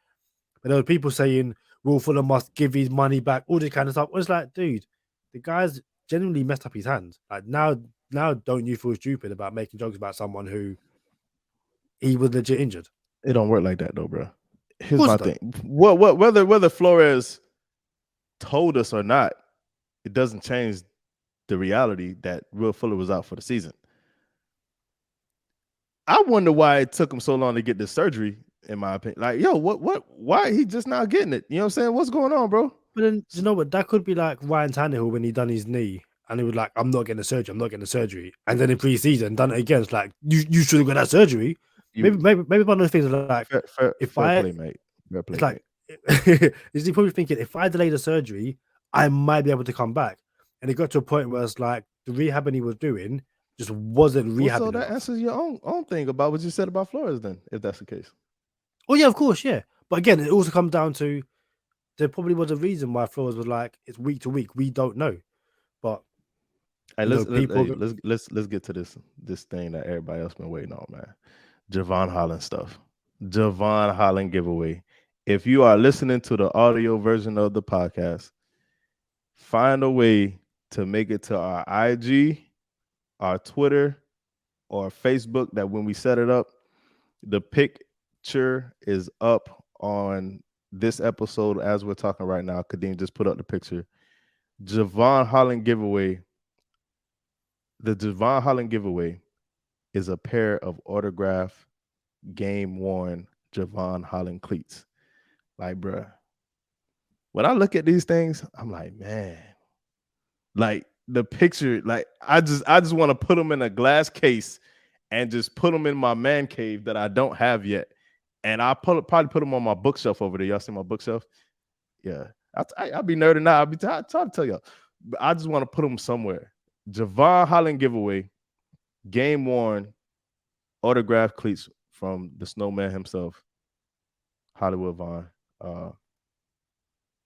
But there were people saying Will Fuller must give his money back, all this kind of stuff. I was like, dude, the guy's genuinely messed up his hands. Like, now don't you feel stupid about making jokes about someone who he was legit injured? It don't work like that, though, bro. Here's my thing. Whether Flores told us or not, it doesn't change the reality that Will Fuller was out for the season. I wonder why it took him so long to get this surgery, in my opinion. Like, yo, why he just not getting it? You know what I'm saying? What's going on, bro? But then, you know what? That could be like Ryan Tannehill when he done his knee and he was like, I'm not getting the surgery. And then in preseason, done it again. It's like, you should have got that surgery. Maybe one of the things is like, is he probably thinking, if I delay the surgery, I might be able to come back. And it got to a point where it's like the rehabbing he was doing just wasn't rehabbing. So that answers your own thing about what you said about Flores, then, if that's the case. Oh yeah, of course, yeah. But again, it also comes down to there probably was a reason why Flores was like, it's week to week. We don't know. But hey, let's get to this thing that everybody else been waiting on, man. Jevon Holland stuff. Jevon Holland giveaway. If you are listening to the audio version of the podcast, find a way to make it to our IG, our Twitter, or Facebook, that when we set it up, the picture is up on this episode as we're talking right now. Kadeem just put up the picture. Jevon Holland giveaway. The Jevon Holland giveaway is a pair of autographed, game-worn Jevon Holland cleats. Like, bruh, when I look at these things, I'm like, man, like the picture, like I just want to put them in a glass case and just put them in my man cave that I don't have yet. And I'll probably put them on my bookshelf over there. Y'all see my bookshelf? Yeah. I'll be nerding out. I'll be trying to tell y'all. But I just want to put them somewhere. Jevon Holland giveaway, game-worn, autographed cleats from the snowman himself, Hollywood Vaughn.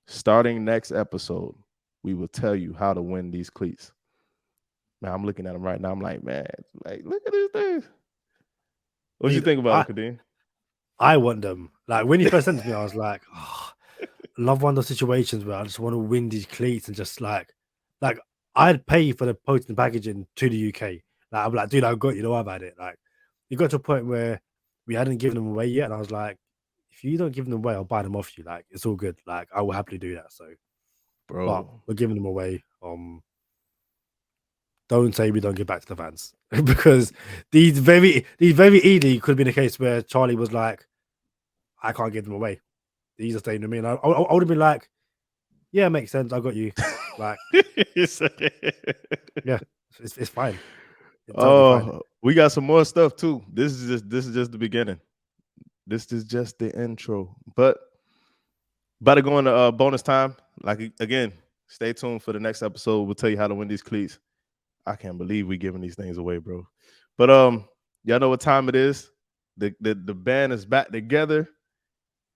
Starting next episode, we will tell you how to win these cleats. Man, I'm looking at them right now. I'm like, man, like, look at these things. What do you think about it, Kadeem? I want them. Like, when he first sent to me, I was like, oh, I love one of those situations where I just want to win these cleats and just like I'd pay for the posting and packaging to the UK. Like, I'm like, dude, I got you, know about it. Like, it got to a point where we hadn't given them away yet, and I was like, if you don't give them away, I'll buy them off you. Like, it's all good. Like, I will happily do that. So, bro, but we're giving them away. Don't say we don't give back to the fans because these very easily could have been a case where Charlie was like, I can't give them away. These are staying with me, and I would have been like, yeah, makes sense. I got you. Like, yeah, it's fine. It's totally fine. We got some more stuff too. This is just the beginning. This is just the intro. But about to go into bonus time. Like, again, stay tuned for the next episode. We'll tell you how to win these cleats. I can't believe we're giving these things away, bro. But y'all know what time it is. The band is back together.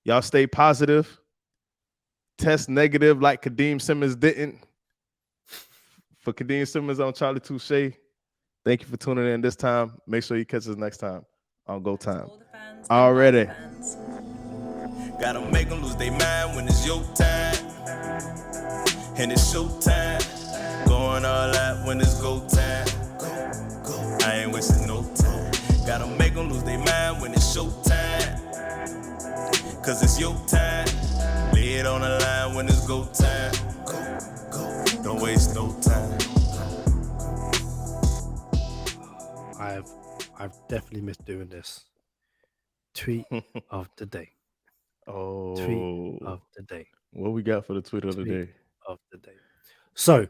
Y'all stay positive. Test negative like Kadeem Simmons didn't. For Kadeem Simmons on Charlie Touche, thank you for tuning in this time. Make sure you catch us next time on Go Time. Already. Gotta make them lose their mind when it's your time. And it's show time. Going all out when it's go time. I ain't wasting no time. Gotta make them lose their mind when it's show time. Cause it's your time. Lay it on the line when it's go time. Don't waste no time. I've definitely missed doing this. Tweet of the day. Oh, tweet of the day. What we got for the tweet of the day? So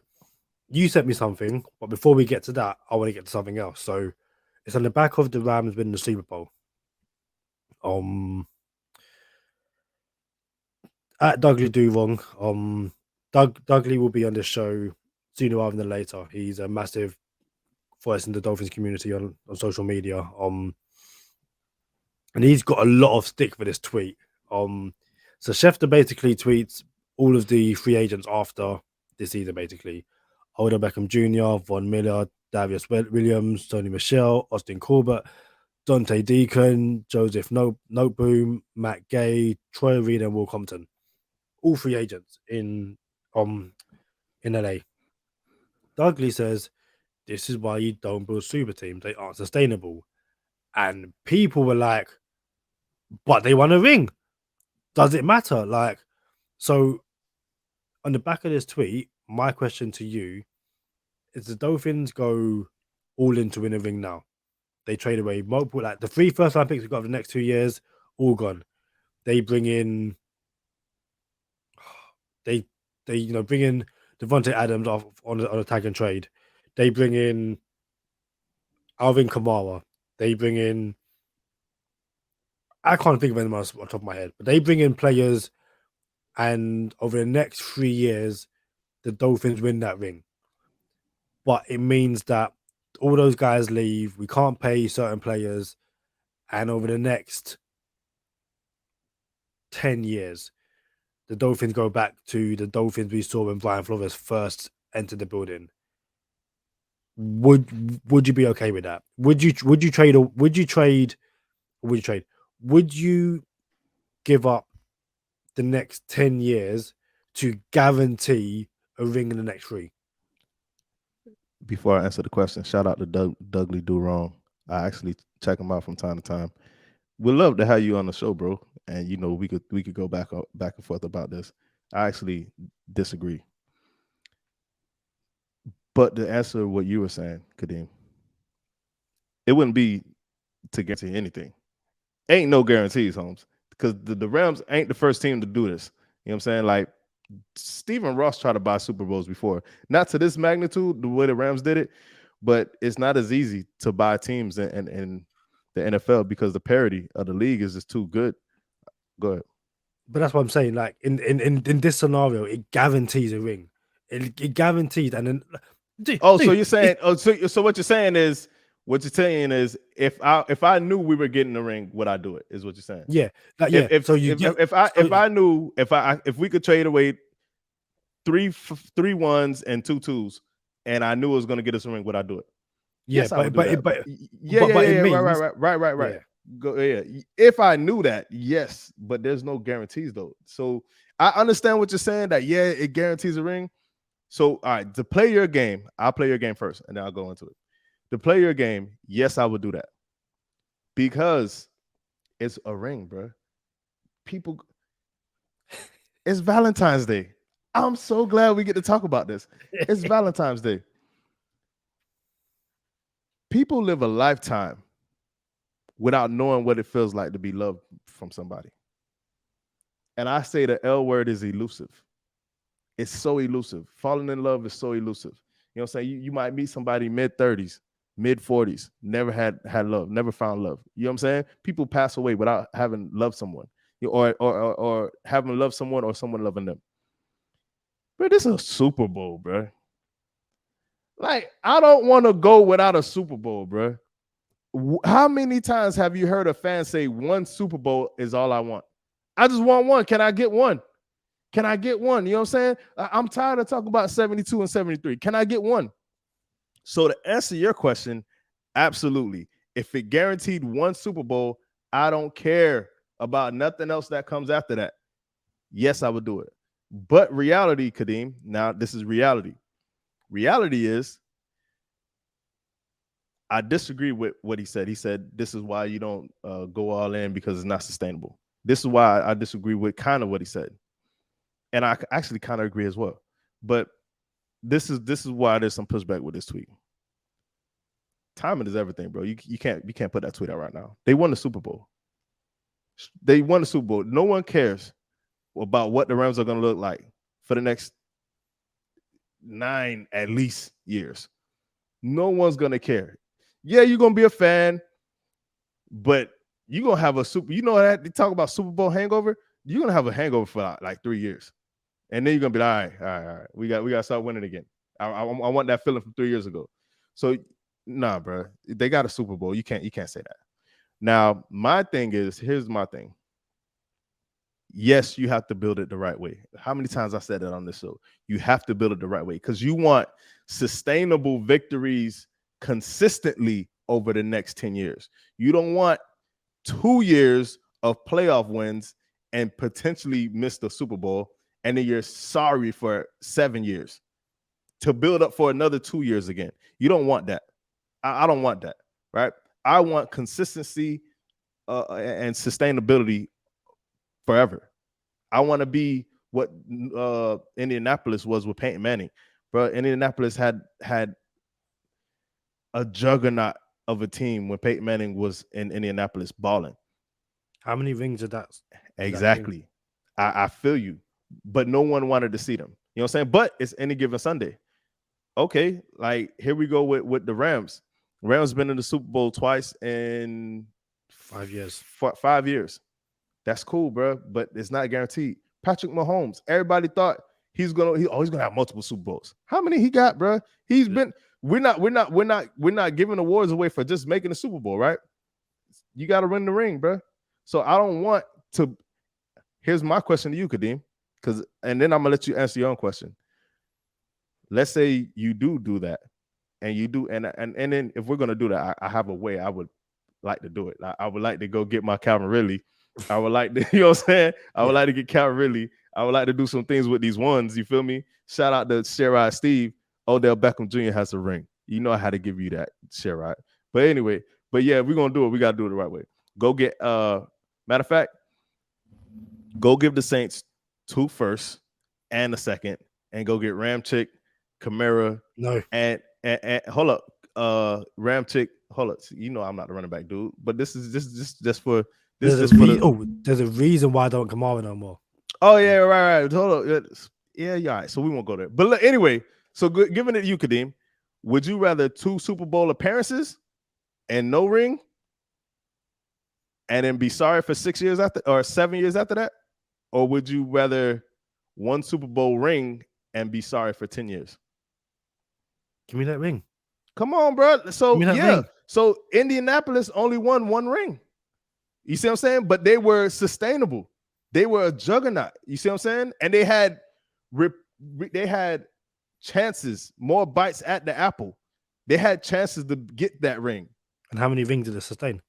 you sent me something, but before we get to that, I want to get to something else. So it's on the back of the Rams winning the Super Bowl. At Dougley Do Wrong. Dougley will be on this show sooner rather than later. He's a massive voice in the Dolphins community on social media. And he's got a lot of stick for this tweet. So Schefter basically tweets all of the free agents after this season, basically. Odell Beckham Jr., Von Miller, Davius Williams, Tony Michel, Austin Corbett, Dante Deacon, Joseph Noteboom, Matt Gay, Troy Reed, and Will Compton. All free agents in LA. Dougley says, this is why you don't build super teams. They aren't sustainable. And people were like, but they won a ring. Does it matter? Like, so on the back of this tweet, my question to you is, the Dolphins go all in to win a ring now. They trade away multiple, like the 3 first-round picks we've got for the next 2 years, all gone. They bring in, they bring in Devontae Adams off on a tag and trade. They bring in Alvin Kamara. They bring in, I can't think of anyone else on top of my head, but they bring in players, and over the next 3 years, the Dolphins win that ring. But it means that all those guys leave. We can't pay certain players, and over the next 10 years, the Dolphins go back to the Dolphins we saw when Brian Flores first entered the building. Would you be okay with that? Would you give up the next 10 years to guarantee a ring in the next 3? Before I answer the question, shout out to Dougley Do Wrong. I actually check him out from time to time. We'd love to have you on the show, bro. And we could go back and forth about this. I actually disagree. But to answer what you were saying, Kadeem, it wouldn't be to guarantee anything. Ain't no guarantees, Holmes, because the Rams ain't the first team to do this. You know what I'm saying? Like, Stephen Ross tried to buy Super Bowls before. Not to this magnitude, the way the Rams did it, but it's not as easy to buy teams in the NFL because the parity of the league is just too good. Go ahead. But that's what I'm saying. Like, in this scenario, it guarantees a ring. It guarantees, and then so you're saying so what you're saying is if I knew we were getting the ring, would I do it? Is what you're saying? Yeah. If we could trade away three ones and 2 2s, and I knew it was going to get us a ring, would I do it? Yeah, Yes, I would do that. but Yeah, it means, right. Yeah. Go, yeah. If I knew that, yes, but there's no guarantees though. So I understand what you're saying. That it guarantees a ring. So all right, to play your game, I'll play your game first, and then I'll go into it. To play your game, yes, I would do that because it's a ring, bro. People, it's Valentine's Day. I'm so glad we get to talk about this. It's Valentine's Day. People live a lifetime without knowing what it feels like to be loved from somebody. And I say the L word is elusive. It's so elusive. Falling in love is so elusive. You know what I'm saying? You might meet somebody mid-30s, mid-40s, never had love, never found love. You know what I'm saying? People pass away without having loved someone, or having loved someone or someone loving them. But this is a Super Bowl, bro. Like, I don't want to go without a Super Bowl, bro. How many times have you heard a fan say one Super Bowl is all I want? I just want one. Can I get one? Can I get one? You know what I'm saying? I'm tired of talking about 72 and 73. Can I get one? So to answer your question, absolutely. If it guaranteed one Super Bowl, I don't care about nothing else that comes after that. Yes, I would do it. But reality, Kadeem, now this is reality. Reality is, I disagree with what he said. He said, this is why you don't go all in because it's not sustainable. This is why I disagree with kind of what he said. And I actually kind of agree as well. But this is why there's some pushback with this tweet. Timing is everything, bro. You can't put that tweet out right now. They won the Super Bowl. They won the Super Bowl. No one cares about what the Rams are going to look like for the next 9 at least years. No one's going to care. Yeah, you're going to be a fan, but you're going to have a super, you know that they talk about Super Bowl hangover? You're going to have a hangover for like 3 years. And then you're going to be like, all right. We got to start winning again. I want that feeling from 3 years ago. So, nah, bro. They got a Super Bowl. You can't say that. Now, my thing is, here's my thing. Yes, you have to build it the right way. How many times I said that on this show? You have to build it the right way because you want sustainable victories consistently over the next 10 years. You don't want 2 years of playoff wins and potentially miss the Super Bowl, and then you're sorry for 7 years to build up for another 2 years again. You don't want that. I don't want that, right? I want consistency and sustainability forever. I want to be what Indianapolis was with Payton Manning. Bro, Indianapolis had a juggernaut of a team when Peyton Manning was in Indianapolis balling. How many rings did that? Exactly. I feel you. But no one wanted to see them. You know what I'm saying? But it's any given Sunday. Okay, like here we go with the Rams. Rams been in the Super Bowl twice in 5 years. 5 years. That's cool, bro. But it's not guaranteed. Patrick Mahomes. Everybody thought he's gonna have multiple Super Bowls. How many he got, bro? He's been. We're not giving awards away for just making a Super Bowl, right? You got to run the ring, bro. So I don't want to. Here's my question to you, Kadeem, and then I'm gonna let you answer your own question. Let's say you do that, and you do, and then if we're gonna do that, I have a way I would like to do it. I would like to go get my Calvin Ridley. I would like to, you know what I'm saying? I would like to get Calvin Ridley. I would like to do some things with these ones. You feel me? Shout out to Sherrod Steve. Odell Beckham Jr. has a ring. You know how to give you that, Sherrod. But anyway, yeah, we're gonna do it. We gotta do it the right way. Go get matter of fact, go give the Saints 2 firsts and a second, and go get Ramchick, Kamara, and hold up, Ramchick. Hold up, you know I'm not the running back dude, but this is just for this. There's a reason why I don't Kamara no more. Oh yeah, right. Hold up, yeah, all right. So we won't go there. But look, anyway, so giving it to you, Kadeem, would you rather 2 Super Bowl appearances and no ring, and then be sorry for 6 years after or 7 years after that, or would you rather 1 Super Bowl ring and be sorry for 10 years? Give me that ring. Come on, bro. So yeah. Ring. So Indianapolis only won 1 ring. You see what I'm saying? But they were sustainable. They were a juggernaut. You see what I'm saying? And they had they had chances, more bites at the apple. They had chances to get that ring. And how many rings did it sustain?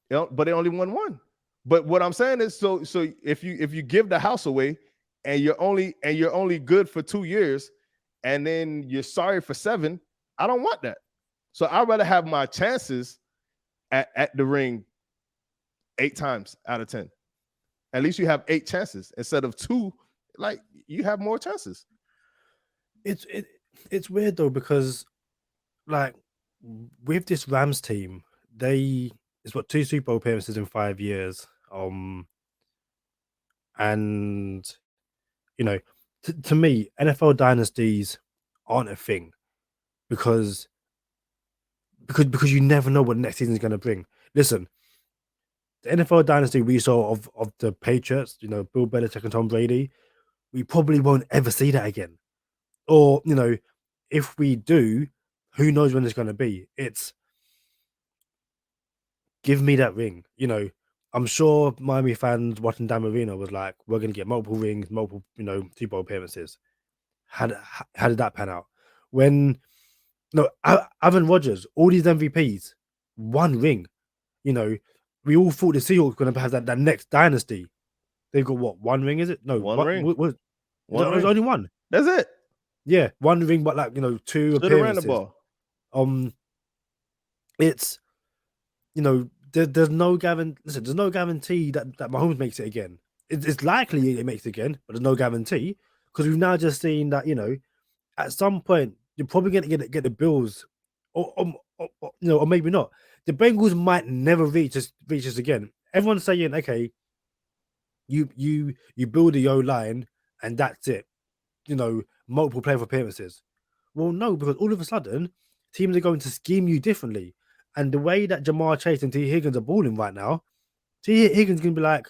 But they only won one. But what I'm saying is, so if you give the house away and you're only good for 2 years, and then you're sorry for 7, I don't want that. So I'd rather have my chances at the ring 8 times out of 10. At least you have 8 chances instead of 2. Like, you have more chances. It's weird though, because like with this Rams team, it's what 2 Super Bowl appearances in 5 years. And you know, to me, NFL dynasties aren't a thing because you never know what next season is going to bring. Listen, the NFL dynasty we saw of the Patriots, Bill Belichick and Tom Brady, we probably won't ever see that again. Or, if we do, who knows when it's going to be? It's give me that ring. I'm sure Miami fans watching Dan Marino was like, we're going to get multiple rings, multiple, Super Bowl appearances. How did that pan out? When, Aaron Rodgers, all these MVPs, 1 ring. We all thought the Seahawks were going to have that next dynasty. They've got what, 1 ring, is it? No, 1 ring. There's ring. only 1. That's it. Yeah, 1 ring, but 2 Should've appearances. ran the ball. It's there's no guarantee. Listen, there's no guarantee that Mahomes makes it again. It's likely it makes it again, but there's no guarantee because we've now just seen that at some point you're probably going to get the Bills, or maybe not. The Bengals might never reach this again. Everyone's saying, okay, you build the O-line and that's it. Multiple playoff appearances. Well, no, because all of a sudden teams are going to scheme you differently. And the way that Jamar Chase and T. Higgins are balling right now, T. Higgins can be like,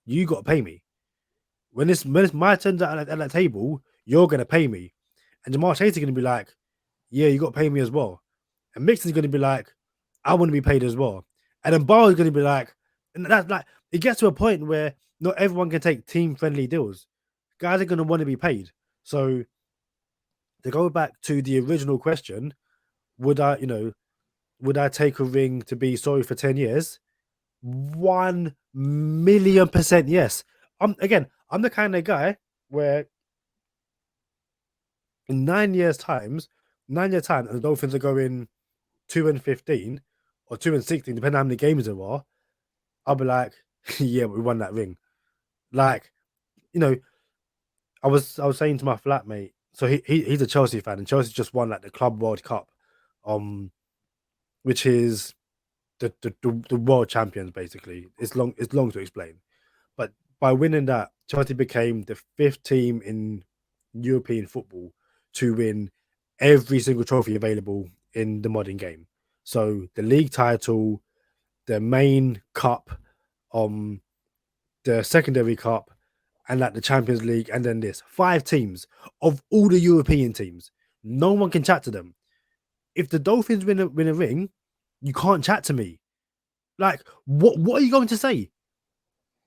you got to pay me. When it's my turn at that table, you're going to pay me. And Jamar Chase is going to be like, yeah, you got to pay me as well. And Mixon's going to be like, I want to be paid as well. And then Barr's going to be like, and that's like, it gets to a point where not everyone can take team-friendly deals. Guys are going to want to be paid. So to go back to the original question, would I take a ring to be sorry for 10 years? 1,000,000% yes. I'm the kind of guy where in 9 years' time, and the Dolphins are going 2-15 or 2-16, depending on how many games there are, I'll be like, yeah, we won that ring. Like, I was saying to my flatmate, so he's a Chelsea fan, and Chelsea just won the Club World Cup, which is the world champions basically. It's long to explain, but by winning that, Chelsea became the 5th team in European football to win every single trophy available in the modern game. So the league title, the main cup, the secondary cup, and the Champions League, and then this 5 teams of all the European teams. No one can chat to them. If the Dolphins win a ring, you can't chat to me. Like, what are you going to say?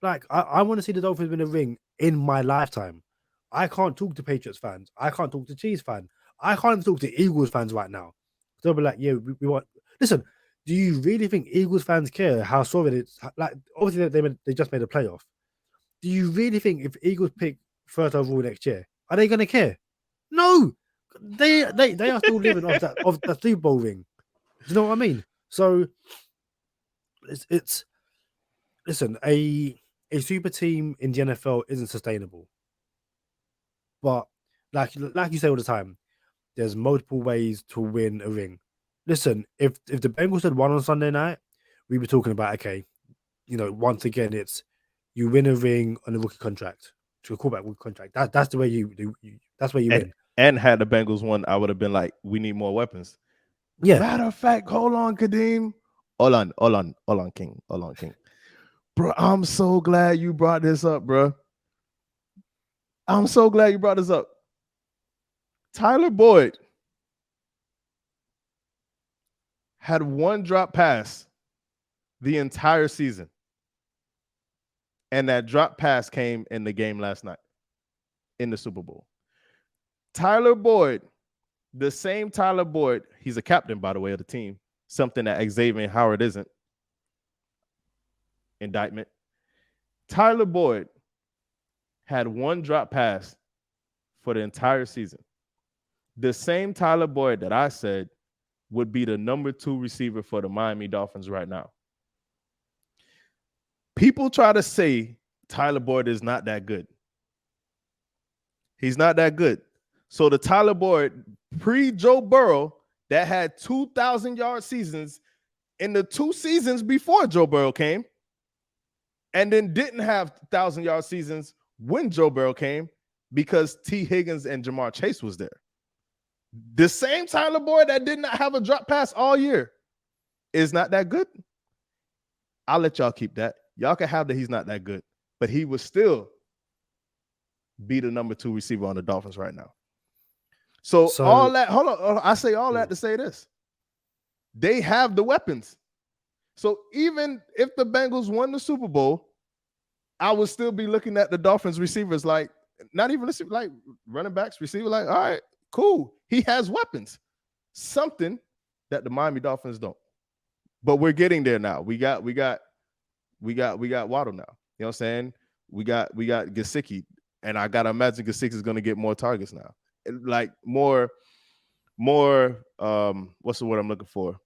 Like, I want to see the Dolphins win a ring in my lifetime. I can't talk to Patriots fans. I can't talk to Chiefs fans. I can't talk to Eagles fans right now. They'll be like, yeah, we want... Listen, do you really think Eagles fans care how sorry it is? Like, obviously, they just made a playoff. Do you really think if Eagles pick 3rd overall next year, are they going to care? No! They are still living off that Super Bowl ring. Do you know what I mean? So, it's listen, a super team in the NFL isn't sustainable. But like you say all the time, there's multiple ways to win a ring. Listen, if the Bengals had won on Sunday night, we'd be talking about, okay, once again, it's you win a ring on a rookie contract, to a quarterback rookie contract. That's the way you that's where you win. And had the Bengals won, I would have been like, we need more weapons. Yeah. Matter of fact, hold on, Kadeem. Hold on, King. Bro, I'm so glad you brought this up, bro. I'm so glad you brought this up. Tyler Boyd had 1 drop pass the entire season. And that drop pass came in the game last night in the Super Bowl. Tyler Boyd, the same Tyler Boyd, he's a captain, by the way, of the team, something that Xavier Howard isn't. Indictment. Tyler Boyd had one drop pass for the entire season. The same Tyler Boyd that I said would be the number 2 receiver for the Miami Dolphins right now. People try to say Tyler Boyd is not that good. He's not that good. So the Tyler Boyd pre-Joe Burrow that had 2,000-yard seasons in the 2 seasons before Joe Burrow came, and then didn't have 1,000-yard seasons when Joe Burrow came because T. Higgins and Jamar Chase was there. The same Tyler Boyd that did not have a drop pass all year is not that good. I'll let y'all keep that. Y'all can have that he's not that good, but he would still be the number 2 receiver on the Dolphins right now. So all that, hold on, I say all that to say this. They have the weapons. So even if the Bengals won the Super Bowl, I would still be looking at the Dolphins receivers like, not even like running backs, receiver, like, all right, cool. He has weapons. Something that the Miami Dolphins don't. But we're getting there now. We got Waddle now. You know what I'm saying? We got Gesicki, and I gotta imagine Gesicki is gonna get more targets now. Like more what's the word I'm looking for?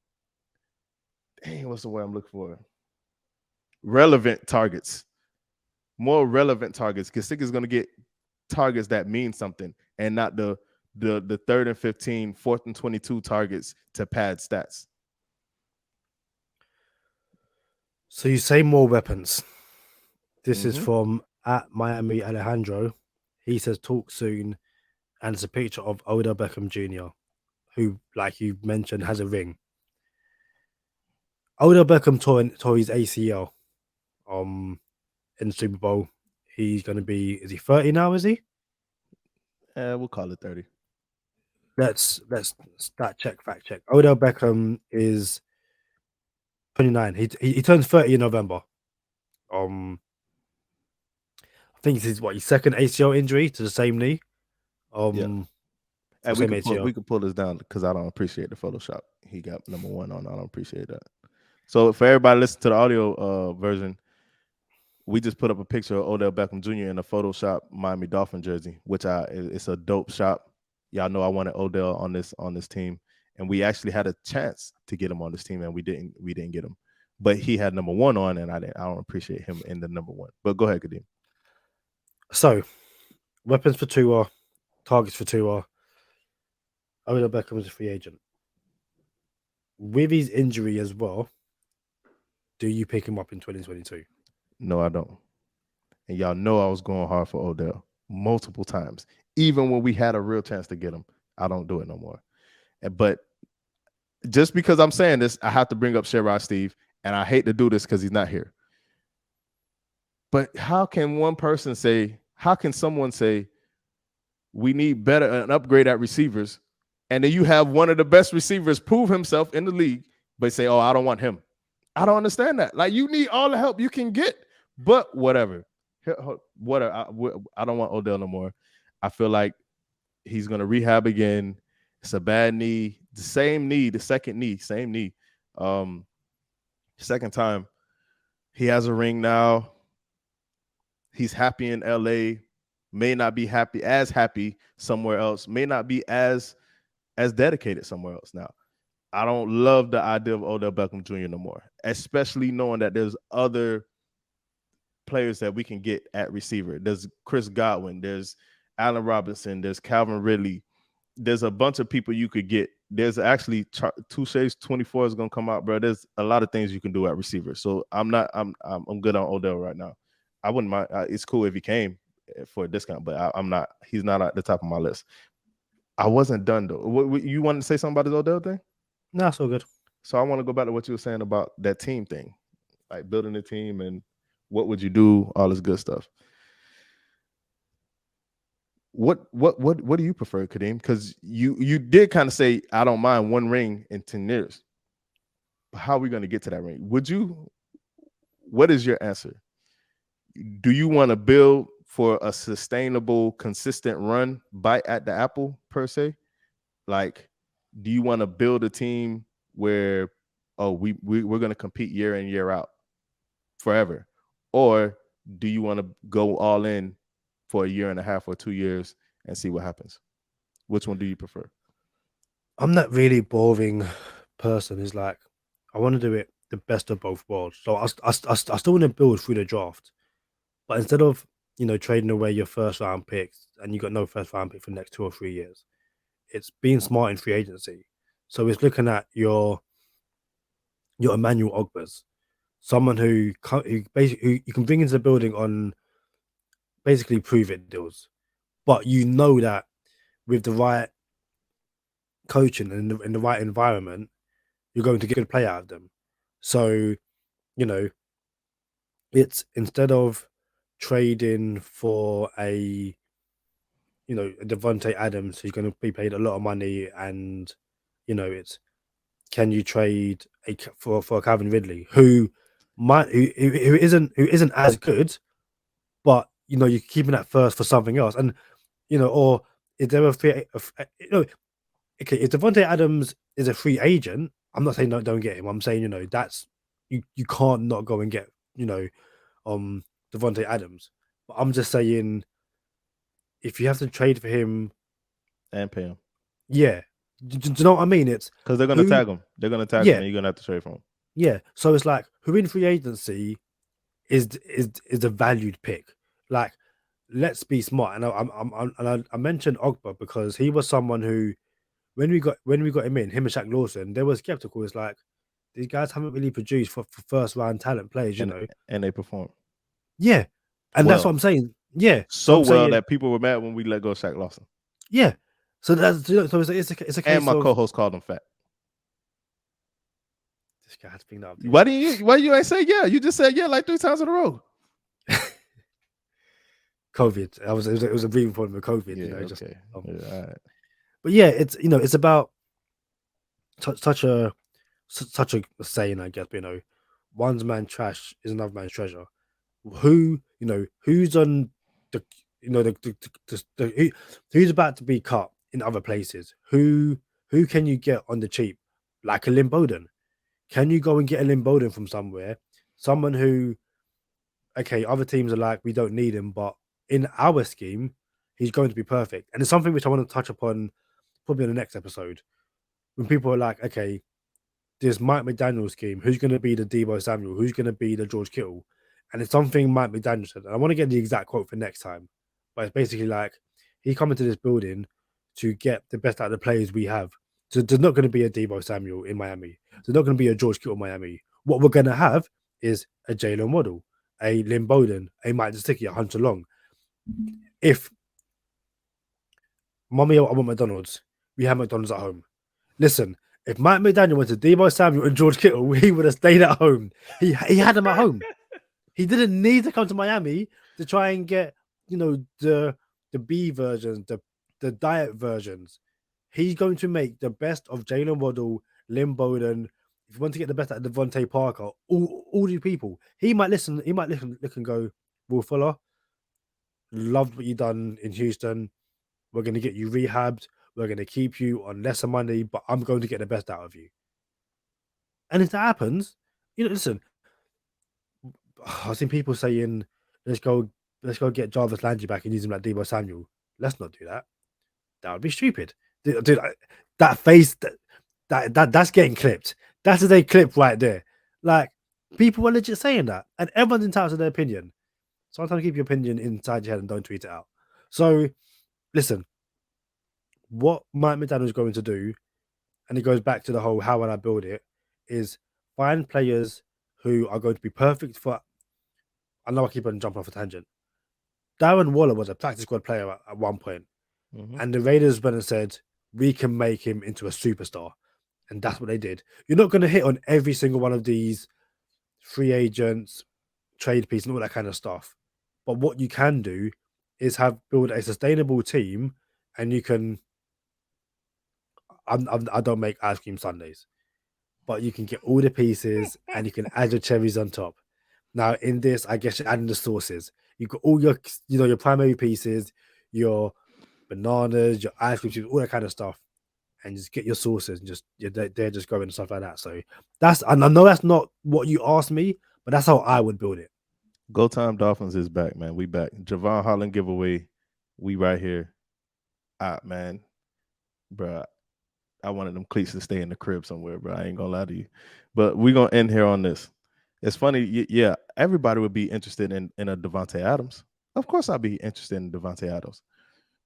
Dang, what's the word I'm looking for? Relevant targets. More relevant targets. Gesicki is gonna get targets that mean something and not the 3rd and 15, 4th and 22 targets to pad stats. So you say more weapons. This is from at Miami Alejandro. He says talk soon, and it's a picture of Odell Beckham Jr., who, like you mentioned, has a ring. Odell Beckham tore his ACL in the Super Bowl. He's going to be, is he 30 now, is he? We'll call it 30. Let's fact check. Odell Beckham is 29. He turns 30 in November. I think this is his second ACL injury to the same knee. And we can pull this down because I don't appreciate the Photoshop. He got number 1 on. I don't appreciate that. So for everybody listening to the audio version, we just put up a picture of Odell Beckham Jr. in a Photoshop Miami Dolphin jersey, which it's a dope shop. Y'all know I wanted Odell on this team, and we actually had a chance to get him on this team, and we didn't get him. But he had number 1 on, and I don't appreciate him in the number 1. But go ahead, Kadeem. So, weapons for Tua, targets for Tua. Odell Beckham is a free agent. With his injury as well, do you pick him up in 2022? No, I don't. And y'all know I was going hard for Odell multiple times. Even when we had a real chance to get him, I don't do it no more. But just because I'm saying this, I have to bring up Sherrod Steve, and I hate to do this because he's not here. But how can someone say we need an upgrade at receivers, and then you have one of the best receivers prove himself in the league, but say, oh, I don't want him. I don't understand that. Like, you need all the help you can get, but whatever. I don't want Odell no more. I feel like he's going to rehab again. It's a bad knee. The same knee, the second knee, same knee. Second time. He has a ring now. He's happy in LA. May not be happy somewhere else. May not be as dedicated somewhere else now. I don't love the idea of Odell Beckham Jr. no more, especially knowing that there's other players that we can get at receiver. There's Chris Godwin, there's Allen Robinson, there's Calvin Ridley. There's a bunch of people you could get. There's actually Touche's 24 is going to come out, bro. There's a lot of things you can do at receiver. So I'm good on Odell right now. I wouldn't mind. It's cool if he came for a discount, but I'm not. He's not at the top of my list. I wasn't done though. You wanted to say something about this Odell thing? No, it's all good. So I want to go back to what you were saying about that team thing, like building a team and what would you do, all this good stuff. What do you prefer, Kadeem? Because you did kind of say I don't mind one ring in 10 years. But how are we going to get to that ring? What is your answer? Do you want to build for a sustainable, consistent run, bite at the apple per se? Like, do you want to build a team where we're going to compete year in, year out forever? Or do you want to go all in for a year and a half or 2 years and see what happens? Which one do you prefer? I'm that really boring person who's like, I want to do it the best of both worlds. So I still want to build through the draft. But instead of, trading away your first round picks and you got no first round pick for the next 2 or 3 years, it's being smart in free agency. So it's looking at your Emmanuel Ogbers, someone who basically who you can bring into the building on basically prove it deals. But you know that with the right coaching and in the right environment, you're going to get a good play out of them. So, it's instead of trading for a Devontae Adams who's going to be paid a lot of money, and it's can you trade for a Calvin Ridley who isn't as good, but you're keeping that first for something else, and or is there okay, if Devontae Adams is a free agent, I'm not saying don't get him. I'm saying that's you can't not go and get Devontae Adams. But I'm just saying, if you have to trade for him and pay him, yeah, do you know what I mean? It's because they're gonna tag him. They're gonna tag him, and you're gonna have to trade for him. Yeah, so it's like who in free agency is a valued pick. Like, let's be smart. And I mentioned Ogba because he was someone who, when we got him in, him and Shaq Lawson, they were skeptical. It's like these guys haven't really produced for first round talent players, and they perform. Yeah, and that's what I'm saying. Yeah, so well that people were mad when we let go of Shaq Lawson. Yeah, so that's it's a case. And my co-host called him fat. This guy has been up. Why do you ain't say yeah? You just said yeah like 3 times in a row. COVID. It was a breathing point with COVID. Yeah, all right. But yeah, it's about such a saying, I guess. One's man trash is another man's treasure. Who's on the who's about to be cut in other places? Who can you get on the cheap, like a Lynn Bowden? Can you go and get a Lynn Bowden from somewhere? Someone who, okay, other teams are like, we don't need him, but in our scheme, he's going to be perfect. And it's something which I want to touch upon probably in the next episode. When people are like, okay, this Mike McDaniel scheme, who's going to be the Deebo Samuel? Who's going to be the George Kittle? And it's something Mike McDaniel said. And I want to get the exact quote for next time. But it's basically like, he come into this building to get the best out of the players we have. So there's not going to be a Deebo Samuel in Miami. There's not going to be a George Kittle in Miami. What we're going to have is a Jalen Waddle, a Lynn Bowden, a Mike Gesicki, a Hunter Long. If Mommy, I want McDonald's, we have McDonald's at home. Listen, if Mike McDaniel went to Deebo Samuel and George Kittle, he would have stayed at home. He had them at home. He didn't need to come to Miami to try and get, the B versions, the diet versions. He's going to make the best of Jalen Waddle, Lynn Bowden. If you want to get the best out of Devontae Parker, all these people, he might listen, look and go, Will Fuller, loved what you done in Houston. We're going to get you rehabbed. We're going to keep you on lesser money, but I'm going to get the best out of you. And if that happens, listen, I've seen people saying, let's go get Jarvis Landry back and use him like Deebo Samuel. Let's not do that. That would be stupid. Dude, that face, that's getting clipped. That's a clip right there. Like, people are legit saying that. And everyone's entitled to their opinion. Sometimes keep your opinion inside your head and don't tweet it out. So, listen, what Mike McDaniel is going to do, and it goes back to the whole how would I build it, is find players who are going to be perfect for. I know I keep on jumping off a tangent. Darren Waller was a practice squad player at one point, and the Raiders went and said, we can make him into a superstar. And that's what they did. You're not going to hit on every single one of these free agents, trade piece, and all that kind of stuff. But what you can do is build a sustainable team, and you can. I don't make ice cream sundaes, but you can get all the pieces and you can add your cherries on top. Now, in this, I guess you're adding the sauces. You've got all your, your primary pieces, your bananas, your ice cream, all that kind of stuff, and just get your sauces and just they're just going and stuff like that. So and I know that's not what you asked me, but that's how I would build it. Go Time Dolphins is back, man. We back. Jevon Holland giveaway. We right here. Man, bro. I wanted them cleats to stay in the crib somewhere, bro. I ain't gonna lie to you. But we're gonna end here on this. It's funny, yeah. Everybody would be interested in a Davante Adams. Of course, I'd be interested in Davante Adams.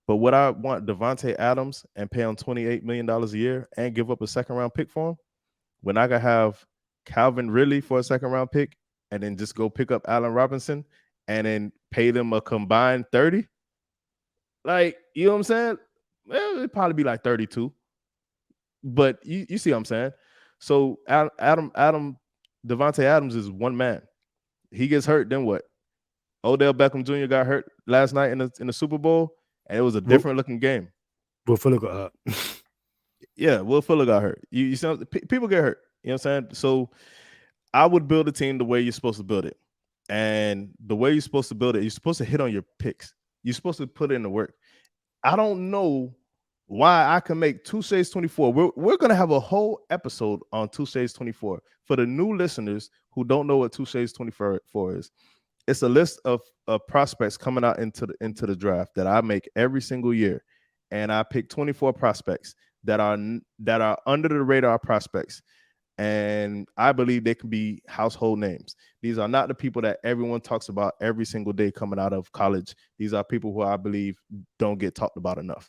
But would I want Davante Adams and pay him $28 million a year and give up a second-round pick for him when I could have Calvin Ridley for a second-round pick and then just go pick up Allen Robinson and then pay them a combined 30? Like, you know what I'm saying? Well, it'd probably be like 32. But you see what I'm saying? So Davante Adams is one man. He gets hurt, then what? Odell Beckham Jr. got hurt last night in the Super Bowl, and it was a different looking game. Will Fuller got hurt. Yeah, Will Fuller got hurt. You see, people get hurt. You know what I'm saying? So I would build a team the way you're supposed to build it. And the way you're supposed to build it, you're supposed to hit on your picks. You're supposed to put in the work. I don't know why I can make Tuesdays 24. We're going to have a whole episode on Tuesdays 24. For the new listeners who don't know what Tuesdays 24 is, it's a list of prospects coming out into the draft that I make every single year. And I pick 24 prospects that are under the radar prospects. And I believe they can be household names. These are not the people that everyone talks about every single day coming out of college. These are people who I believe don't get talked about enough.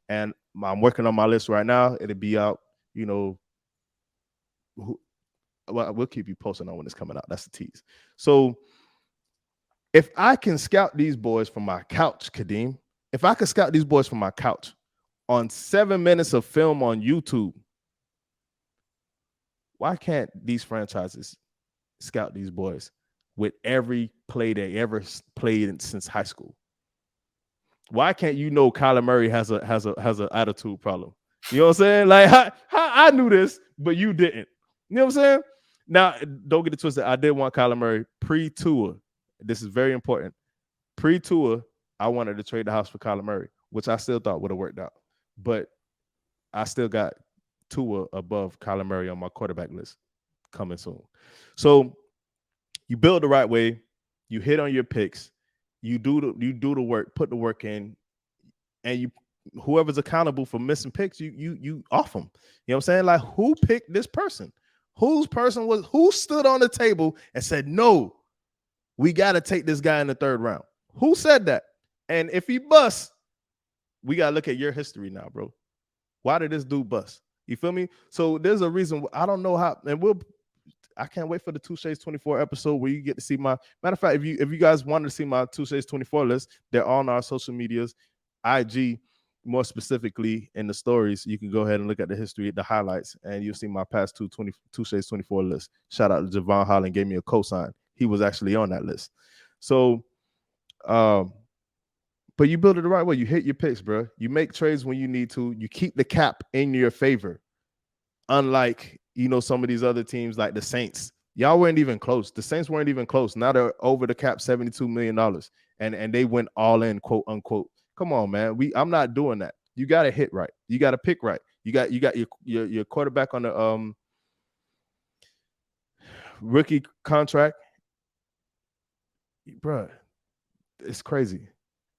And I'm working on my list right now. It'll be out, we'll keep you posted on when it's coming out. That's the tease. So if I can scout these boys from my couch, Kadeem, if I could scout these boys from my couch on 7 minutes of film on YouTube, why can't these franchises scout these boys with every play they ever played since high school? Why can't Kyler Murray has an attitude problem? You know what I'm saying? Like how I knew this, but you didn't. You know what I'm saying? Now, don't get it twisted. I did want Kyler Murray pre-Tua. This is very important. Pre-Tua, I wanted to trade the house for Kyler Murray, which I still thought would have worked out. But I still got Tua above Kyler Murray on my quarterback list coming soon. So you build the right way. You hit on your picks. You do the work, put the work in, and whoever's accountable for missing picks, you off them. You know what I'm saying? Like, who picked this person? Who stood on the table and said, no, we got to take this guy in the third round? Who said that? And if he busts, we got to look at your history now, bro. Why did this dude bust? You feel me? So there's a reason. I don't know how, and I can't wait for the Tuesdays 24 episode where you get to see my matter of fact. If you guys wanted to see my Tuesdays 24 list, they're on our social medias, IG more specifically in the stories. You can go ahead and look at the history, the highlights, and you'll see my past Tuesdays 24 list. Shout out to Jevon Holland, gave me a cosign. He was actually on that list. So, but you build it the right way. You hit your picks, bro. You make trades when you need to. You keep the cap in your favor. Unlike, some of these other teams like the Saints. Y'all weren't even close. The Saints weren't even close. Now they're over the cap $72 million. And they went all in, quote unquote. Come on, man. I'm not doing that. You got to hit right. You got to pick right. You got your quarterback on the rookie contract. Bruh, it's crazy.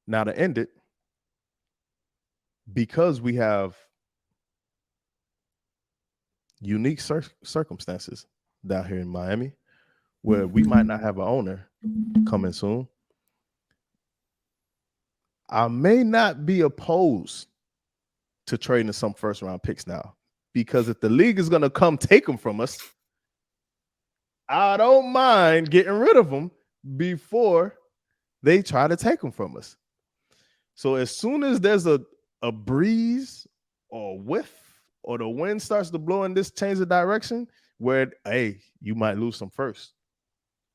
Now to end it, because we have unique circumstances down here in Miami, where we might not have an owner coming soon, I may not be opposed to trading some first round picks now, because if the league is going to come take them from us, I don't mind getting rid of them before they try to take them from us. So as soon as there's a breeze or whiff or the wind starts to blow in this change of direction where, hey, you might lose some first,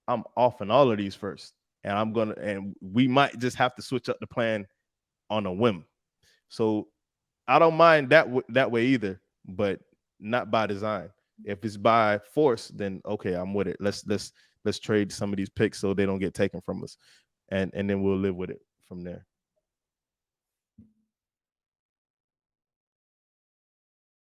I'm offing all of these first. And we might just have to switch up the plan on a whim. So I don't mind that way either, but not by design. If it's by force, then okay, I'm with it. Let's trade some of these picks so they don't get taken from us. and then we'll live with it from there.